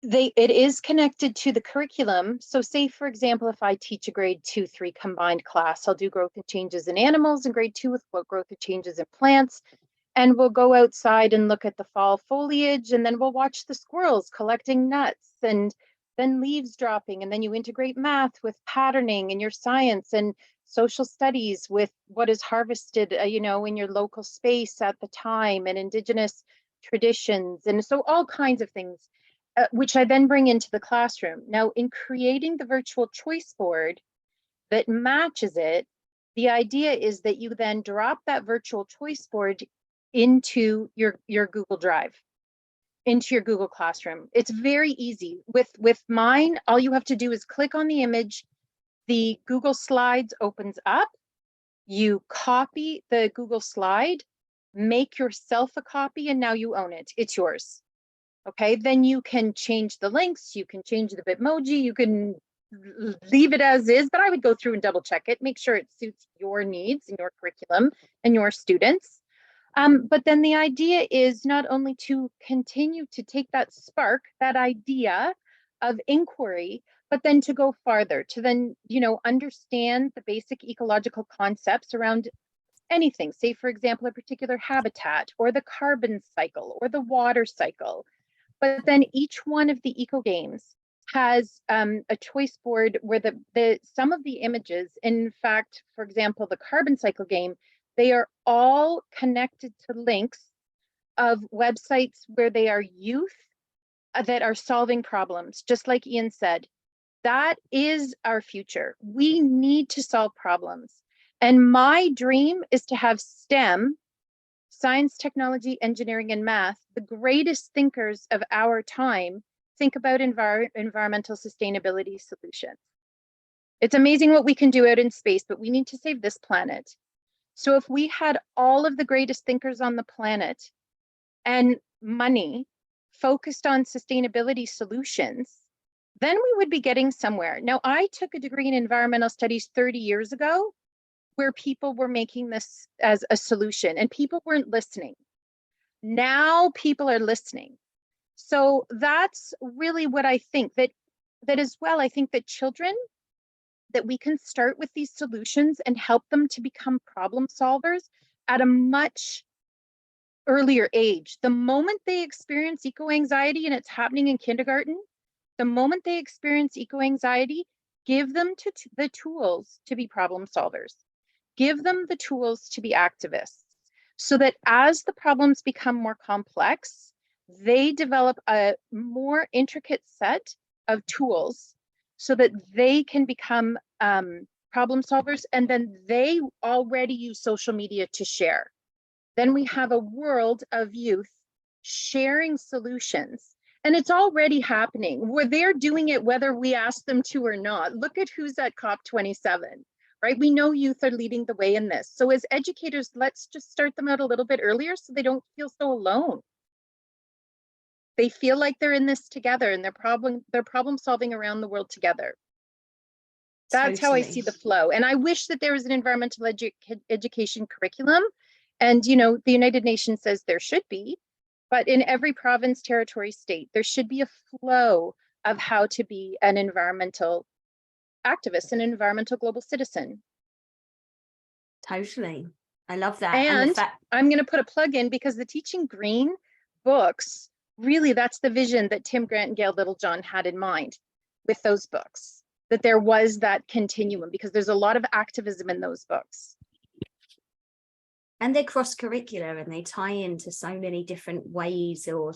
it is connected to the curriculum. So say, for example, if I teach a grade 2-3 combined class, I'll do growth and changes in animals in grade 2 with growth and changes in plants. And we'll go outside and look at the fall foliage, and then we'll watch the squirrels collecting nuts and then leaves dropping. And then you integrate math with patterning in your science, and social studies with what is harvested, you know, in your local space at the time, and indigenous traditions. And so all kinds of things, which I then bring into the classroom. Now, in creating the virtual choice board that matches it, the idea is that you then drop that virtual choice board into your Google Drive, into your Google Classroom. It's very easy. With mine, all you have to do is click on the image, the Google Slides opens up, you copy the Google slide, make yourself a copy, and now you own it. It's yours. Okay, then you can change the links, you can change the Bitmoji, you can leave it as is, but I would go through and double check it, make sure it suits your needs and your curriculum and your students. But then the idea is not only to continue to take that spark, that idea of inquiry, but then to go farther, to then, you know, understand the basic ecological concepts around anything. Say, for example, a particular habitat or the carbon cycle or the water cycle. But then each one of the eco games has a choice board where some of the images, in fact, for example, the carbon cycle game, they are all connected to links of websites where they are youth that are solving problems. Just like Ian said, that is our future. We need to solve problems. And my dream is to have STEM, science, technology, engineering, and math, the greatest thinkers of our time, think about environmental sustainability solutions. It's amazing what we can do out in space, but we need to save this planet. So if we had all of the greatest thinkers on the planet and money focused on sustainability solutions, then we would be getting somewhere. Now, I took a degree in environmental studies 30 years ago, where people were making this as a solution and people weren't listening. Now people are listening. So that's really what I think, that as well, I think that children, that we can start with these solutions and help them to become problem solvers at a much earlier age. The moment they experience eco-anxiety, and it's happening in kindergarten, the moment they experience eco-anxiety, give them the tools to be problem solvers. Give them the tools to be activists, so that as the problems become more complex, they develop a more intricate set of tools so that they can become problem solvers, and then they already use social media to share. Then we have a world of youth sharing solutions, and it's already happening where they're doing it whether we ask them to or not. Look at who's at COP27, right? We know youth are leading the way in this. So as educators, let's just start them out a little bit earlier so they don't feel so alone. They feel like they're in this together and they're problem solving around the world together. That's how I see the flow. And I wish that there was an environmental education curriculum. And, you know, the United Nations says there should be, but in every province, territory, state, there should be a flow of how to be an environmental activist, an environmental global citizen. Totally. I love that. And I'm going to put a plug in because the Teaching Green books, really, that's the vision that Tim Grant and Gail Littlejohn had in mind with those books, that there was that continuum, because there's a lot of activism in those books. And they're cross-curricular and they tie into so many different ways or,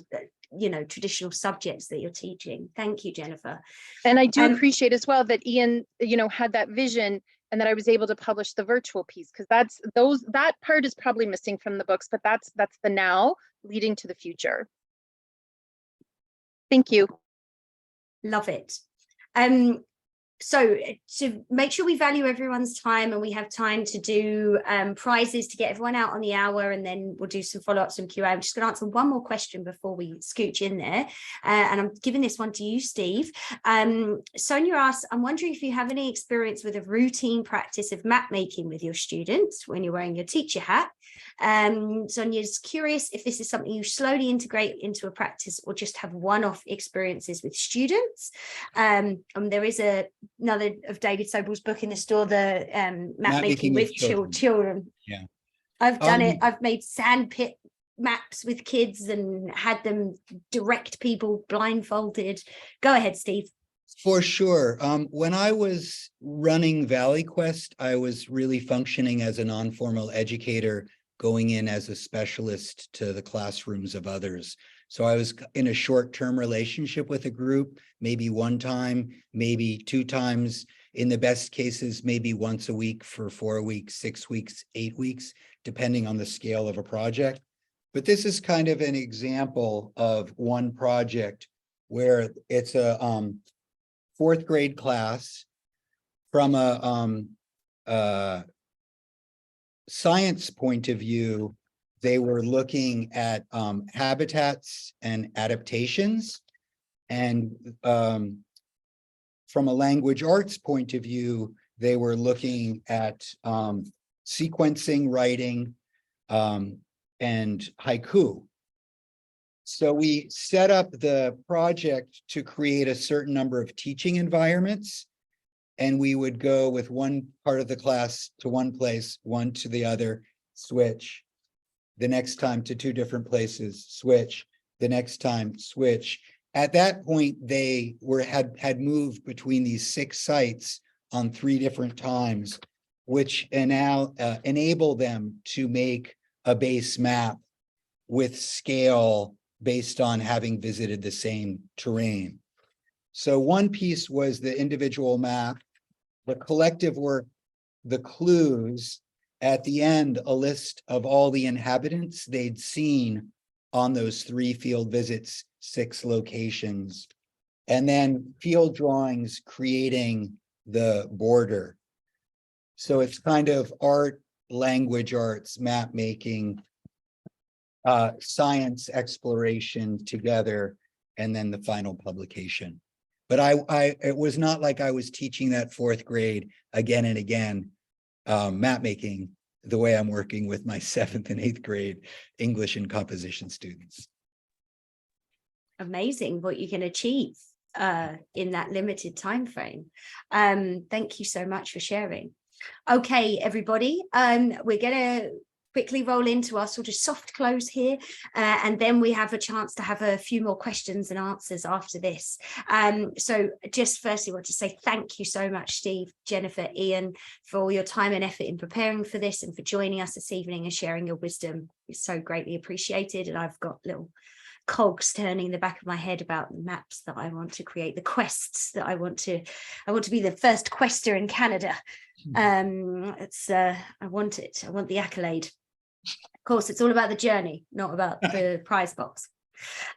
you know, traditional subjects that you're teaching. Thank you, Jennifer. And I do appreciate as well that Ian, you know, had that vision and that I was able to publish the virtual piece, because that part is probably missing from the books, but that's the now leading to the future. Thank you. Love it. So to make sure we value everyone's time and we have time to do prizes to get everyone out on the hour, and then we'll do some follow-ups and Q&A. I'm just going to answer one more question before we scooch in there. And I'm giving this one to you, Steve. Sonia asks, I'm wondering if you have any experience with a routine practice of map making with your students when you're wearing your teacher hat. Sonia's curious if this is something you slowly integrate into a practice or just have one-off experiences with students. There is another of David Sobel's book in the store, the map making with children. Yeah, I've done it. I've made sandpit maps with kids and had them direct people blindfolded. Go ahead, Steve. For sure. When I was running Valley Quest, I was really functioning as a non-formal educator, going in as a specialist to the classrooms of others. So I was in a short-term relationship with a group, maybe one time, maybe two times, in the best cases, maybe once a week for 4 weeks, 6 weeks, 8 weeks, depending on the scale of a project. But this is kind of an example of one project where it's a fourth grade class. From a science point of view, they were looking at habitats and adaptations. And from a language arts point of view, they were looking at sequencing, writing, and haiku. So we set up the project to create a certain number of teaching environments. And we would go with one part of the class to one place, one to the other, switch. The next time to two different places, switch. The next time, switch. At that point, they had moved between these 6 sites on 3 different times, which now enable them to make a base map with scale based on having visited the same terrain. So one piece was the individual map, the collective work, the clues, at the end, a list of all the inhabitants they'd seen on those 3 field visits, 6 locations, and then field drawings creating the border. So it's kind of art, language arts, map making, science exploration together, and then the final publication. But it was not like I was teaching that 4th grade again and again, map making, the way I'm working with my 7th and 8th grade English and composition students. Amazing what you can achieve in that limited time frame. Thank you so much for sharing. Okay, everybody, we're gonna quickly roll into our sort of soft close here, and then we have a chance to have a few more questions and answers after this. So just firstly want to say thank you so much, Steve, Jennifer, Ian, for all your time and effort in preparing for this and for joining us this evening and sharing your wisdom. It's so greatly appreciated. And I've got little cogs turning in the back of my head about the maps that I want to create, the quests that I want to be the first quester in Canada. I want it. I want the accolade. Of course, it's all about the journey, not about the prize box.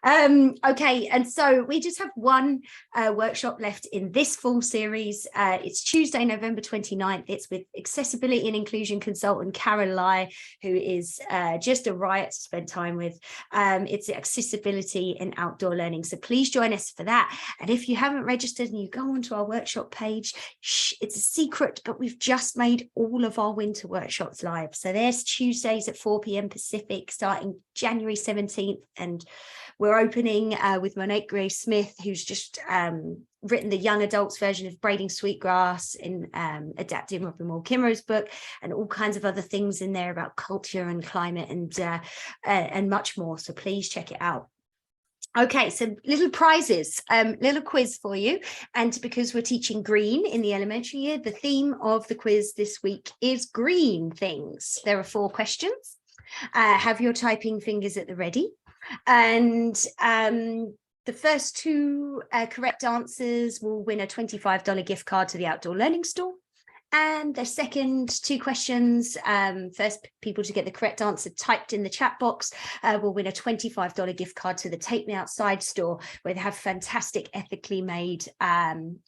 Okay, and so we just have one workshop left in this full series. It's Tuesday, November 29th. It's with accessibility and inclusion consultant Karen Lai, who is just a riot to spend time with. It's accessibility and outdoor learning. So please join us for that. And if you haven't registered and you go onto our workshop page, it's a secret, but we've just made all of our winter workshops live. So there's Tuesdays at 4 p.m. Pacific starting January 17th, and we're opening with Monique Gray-Smith, who's just written the young adults version of Braiding Sweetgrass in adapting Robin Wall Kimmerer's book, and all kinds of other things in there about culture and climate and much more. So please check it out. Okay, so little prizes, little quiz for you. And because we're teaching green in the elementary year, the theme of the quiz this week is green things. There are 4 questions. Have your typing fingers at the ready. And the first 2 correct answers will win a $25 gift card to the Outdoor Learning Store. And the second 2 questions, first people to get the correct answer typed in the chat box will win a $25 gift card to the Take Me Outside store, where they have fantastic ethically made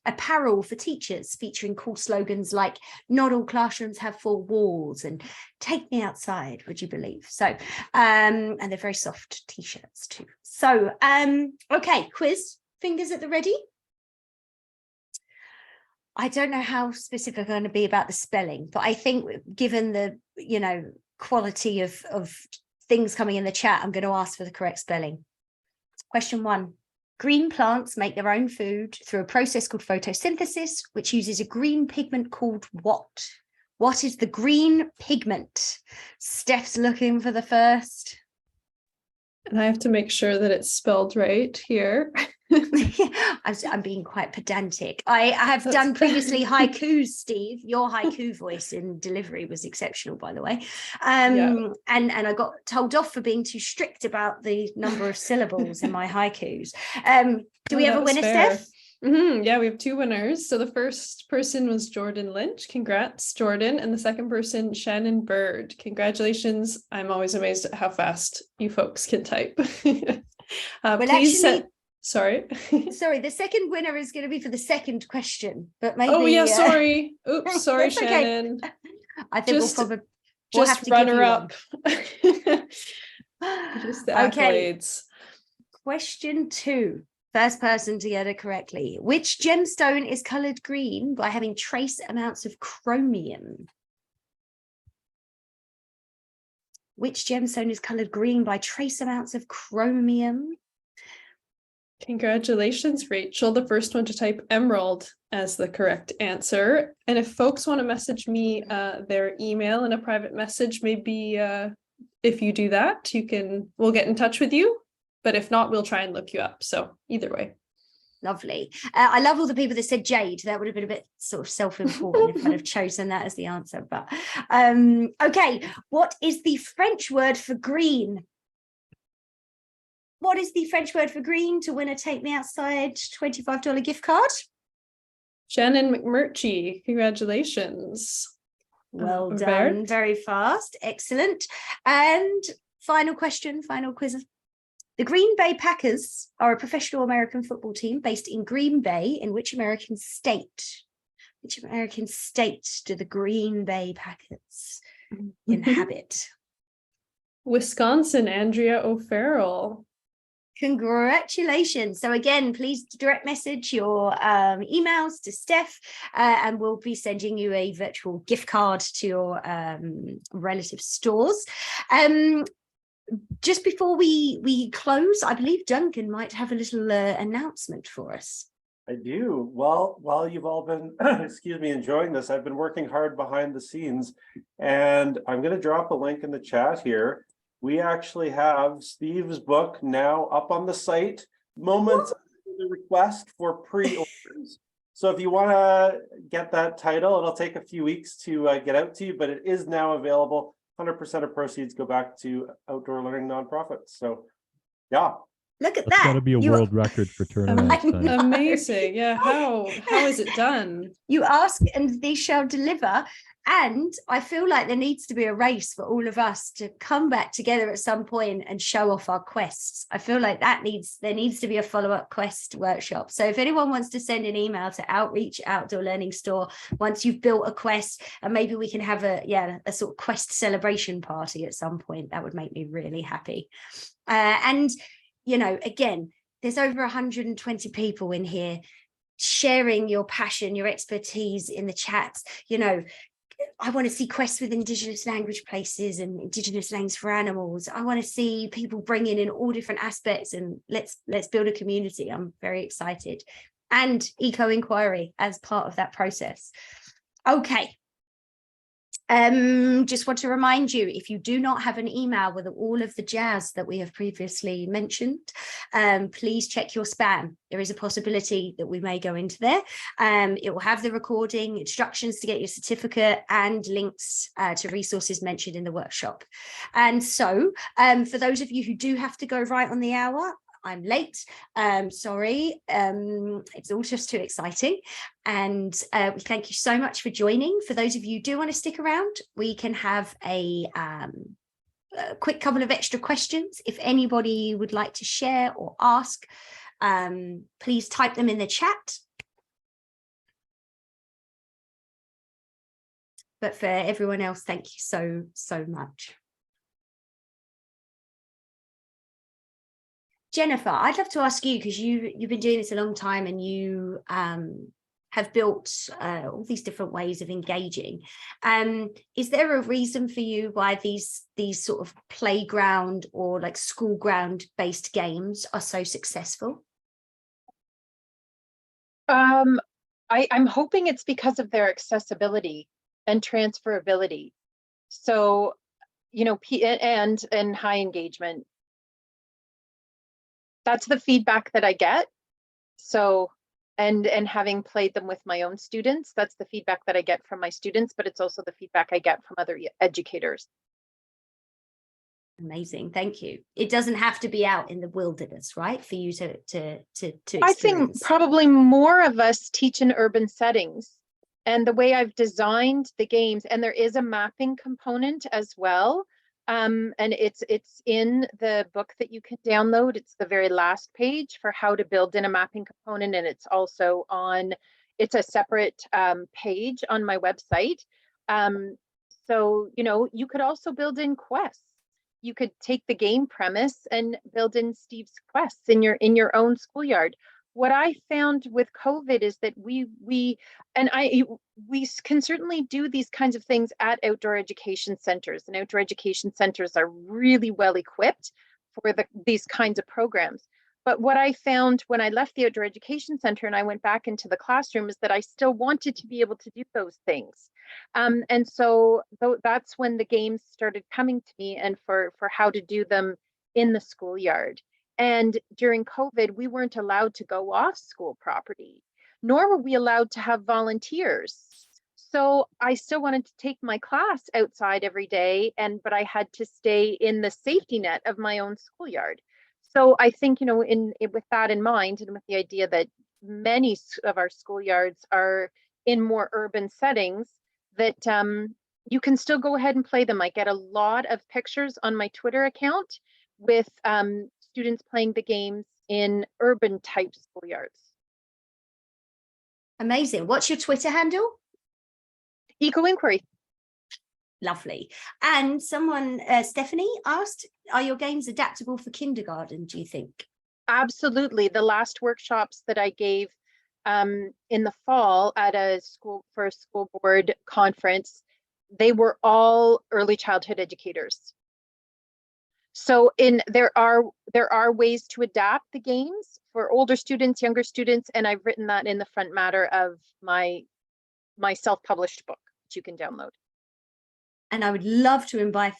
apparel for teachers featuring cool slogans like "Not all classrooms have 4 walls" and "Take me outside, would you believe?" So, and they're very soft t-shirts too. So, okay, quiz, fingers at the ready. I don't know how specific I'm going to be about the spelling, but I think given the, quality of things coming in the chat, I'm going to ask for the correct spelling. Question 1. Green plants make their own food through a process called photosynthesis, which uses a green pigment called what? What is the green pigment? Steph's looking for the first. And I have to make sure that it's spelled right here. I'm being quite pedantic. I have done previously haikus, Steve. Your haiku voice in delivery was exceptional, by the way. And I got told off for being too strict about the number of syllables in my haikus. Do we have a winner, Steph? Yeah, we have 2 winners. So the first person was Jordan Lynch. Congrats, Jordan. And the second person, Shannon Bird. Congratulations. I'm always amazed at how fast you folks can type. Well, please actually, sorry. Sorry, the second winner is going to be for the second question, but maybe. Oh yeah, sorry. Oops, sorry, That's Shannon. Okay. I think just, we'll just have to runner give you up. Just the accolades. Question 2. First person to get it correctly. Which gemstone is colored green by having trace amounts of chromium? Which gemstone is colored green by trace amounts of chromium? Congratulations, Rachel. The first one to type emerald as the correct answer. And if folks want to message me their email in a private message, maybe if you do that, we'll get in touch with you. But if not, we'll try and look you up. So either way. Lovely. I love all the people that said jade. That would have been a bit sort of self-important if I'd have chosen that as the answer. But okay, what is the French word for green? What is the French word for green to win a Take Me Outside $25 gift card? Shannon McMurtry, congratulations. Well done, very fast, excellent. And final question, final quiz. The Green Bay Packers are a professional American football team based in Green Bay. In which American state? Which American state do the Green Bay Packers inhabit? Wisconsin, Andrea O'Farrell. Congratulations. So again, please direct message your emails to Steph and we'll be sending you a virtual gift card to your relative stores. Just before we close, I believe Duncan might have a little announcement for us. I do. Well, while you've all been, excuse me, enjoying this, I've been working hard behind the scenes, and I'm going to drop a link in the chat here. We actually have Steve's book now up on the site, moments after the request for pre-orders. So if you want to get that title, it'll take a few weeks to get out to you, but it is now available. 100% of proceeds go back to outdoor learning nonprofits. So yeah, Look at That's got that. to be a world record for turnaround time. Amazing. Yeah. How is it done? You ask and these shall deliver. And I feel like there needs to be a race for all of us to come back together at some point and show off our quests. I feel like there needs to be a follow-up quest workshop. So if anyone wants to send an email to Outreach Outdoor Learning Store once you've built a quest, and maybe we can have a sort of quest celebration party at some point, that would make me really happy. And you know, again, there's over 120 people in here sharing your passion, your expertise in the chats. You know, I want to see quests with Indigenous language places and Indigenous names for animals. I want to see people bringing in all different aspects, and let's build a community. I'm very excited. And eco inquiry as part of that process. Okay. Just want to remind you, if you do not have an email with all of the jazz that we have previously mentioned, please check your spam. There is a possibility that we may go into there. It will have the recording, instructions to get your certificate, and links to resources mentioned in the workshop. And so for those of you who do have to go right on the hour, I'm late, sorry, it's all just too exciting. And we thank you so much for joining. For those of you who do want to stick around, we can have a quick couple of extra questions. If anybody would like to share or ask, please type them in the chat. But for everyone else, thank you so much. Jennifer, I'd love to ask you, because you've been doing this a long time, and you have built all these different ways of engaging. Is there a reason for you why these sort of playground or like school ground based games are so successful? I'm hoping it's because of their accessibility and transferability. So, you know, and high engagement. That's the feedback that I get. So, and having played them with my own students, that's the feedback that I get from my students, but it's also the feedback I get from other educators. Amazing, thank you. It doesn't have to be out in the wilderness, right, for you to experience. I think probably more of us teach in urban settings, and the way I've designed the games, and there is a mapping component as well. And it's in the book that you can download. It's the very last page for how to build in a mapping component, and it's also on, it's a separate page on my website. So, you know, you could also build in quests. You could take the game premise and build in Steve's quests in your own schoolyard. What I found with COVID is that we can certainly do these kinds of things at outdoor education centers, and outdoor education centers are really well equipped for these kinds of programs. But what I found when I left the outdoor education center and I went back into the classroom is that I still wanted to be able to do those things. And so that's when the games started coming to me, and for how to do them in the schoolyard. And during COVID, we weren't allowed to go off school property, nor were we allowed to have volunteers. So I still wanted to take my class outside every day, but I had to stay in the safety net of my own schoolyard. So I think, you know, with that in mind, and with the idea that many of our schoolyards are in more urban settings, that you can still go ahead and play them. I get a lot of pictures on my Twitter account with students playing the games in urban type schoolyards. Amazing. What's your Twitter handle? Eco Inquiry. Lovely. And someone, Stephanie, asked, are your games adaptable for kindergarten, do you think? Absolutely. The last workshops that I gave in the fall at a school board conference, they were all early childhood educators. So there are ways to adapt the games for older students, younger students, and I've written that in the front matter of my self-published book, which you can download. And I would love to invite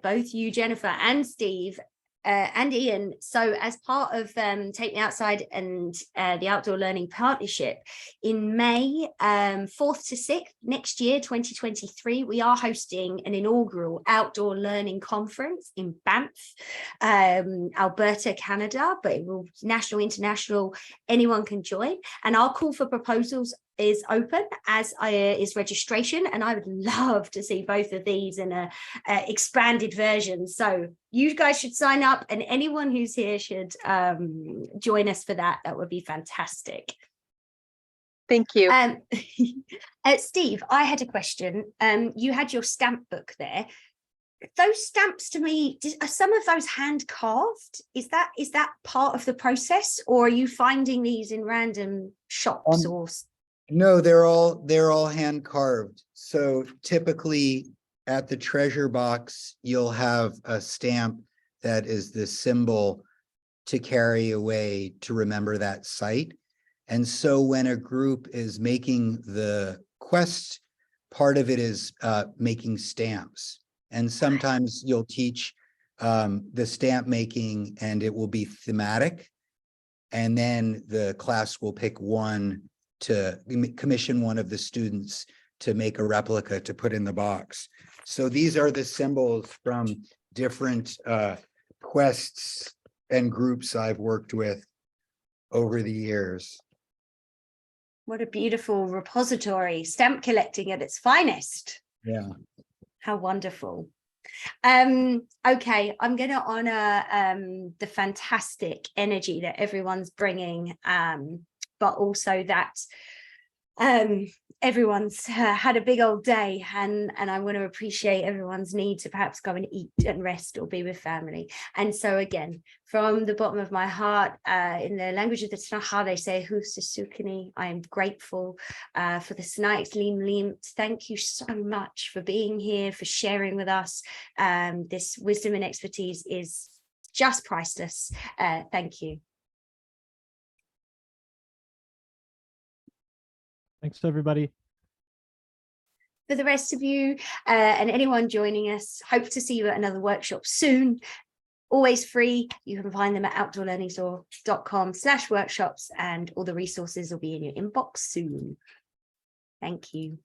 both you, Jennifer, and Steve, and Ian, so as part of Take Me Outside and the Outdoor Learning Partnership, in May 4th to 6th next year, 2023, we are hosting an inaugural outdoor learning conference in Banff, Alberta, Canada, but it will national, international, anyone can join. And our call for proposals is open, as is registration, and I would love to see both of these in a expanded version. So you guys should sign up, and anyone who's here should join us for that. That would be fantastic. Thank you. Steve, I had a question. You had your stamp book there. Those stamps, to me, are some of those hand carved? Is that part of the process, or are you finding these in random shops or? No, they're all hand carved. So typically at the treasure box, you'll have a stamp that is the symbol to carry away to remember that site. And so when a group is making the quest, part of it is making stamps. And sometimes you'll teach the stamp making, and it will be thematic. And then the class will pick one to commission one of the students to make a replica to put in the box. So these are the symbols from different quests and groups I've worked with over the years. What a beautiful repository, stamp collecting at its finest. Yeah. How wonderful. Okay, I'm going to honor the fantastic energy that everyone's bringing, but also that everyone's had a big old day, and I want to appreciate everyone's need to perhaps go and eat and rest or be with family. And so again, from the bottom of my heart, in the language of the Tnaha, they say Husasukini. I am grateful for the Snipes Lim. Thank you so much for being here, for sharing with us. This wisdom and expertise is just priceless. Thank you. Thanks, everybody. For the rest of you and anyone joining us, hope to see you at another workshop soon. Always free. You can find them at outdoorlearningstore.com/workshops, and all the resources will be in your inbox soon. Thank you.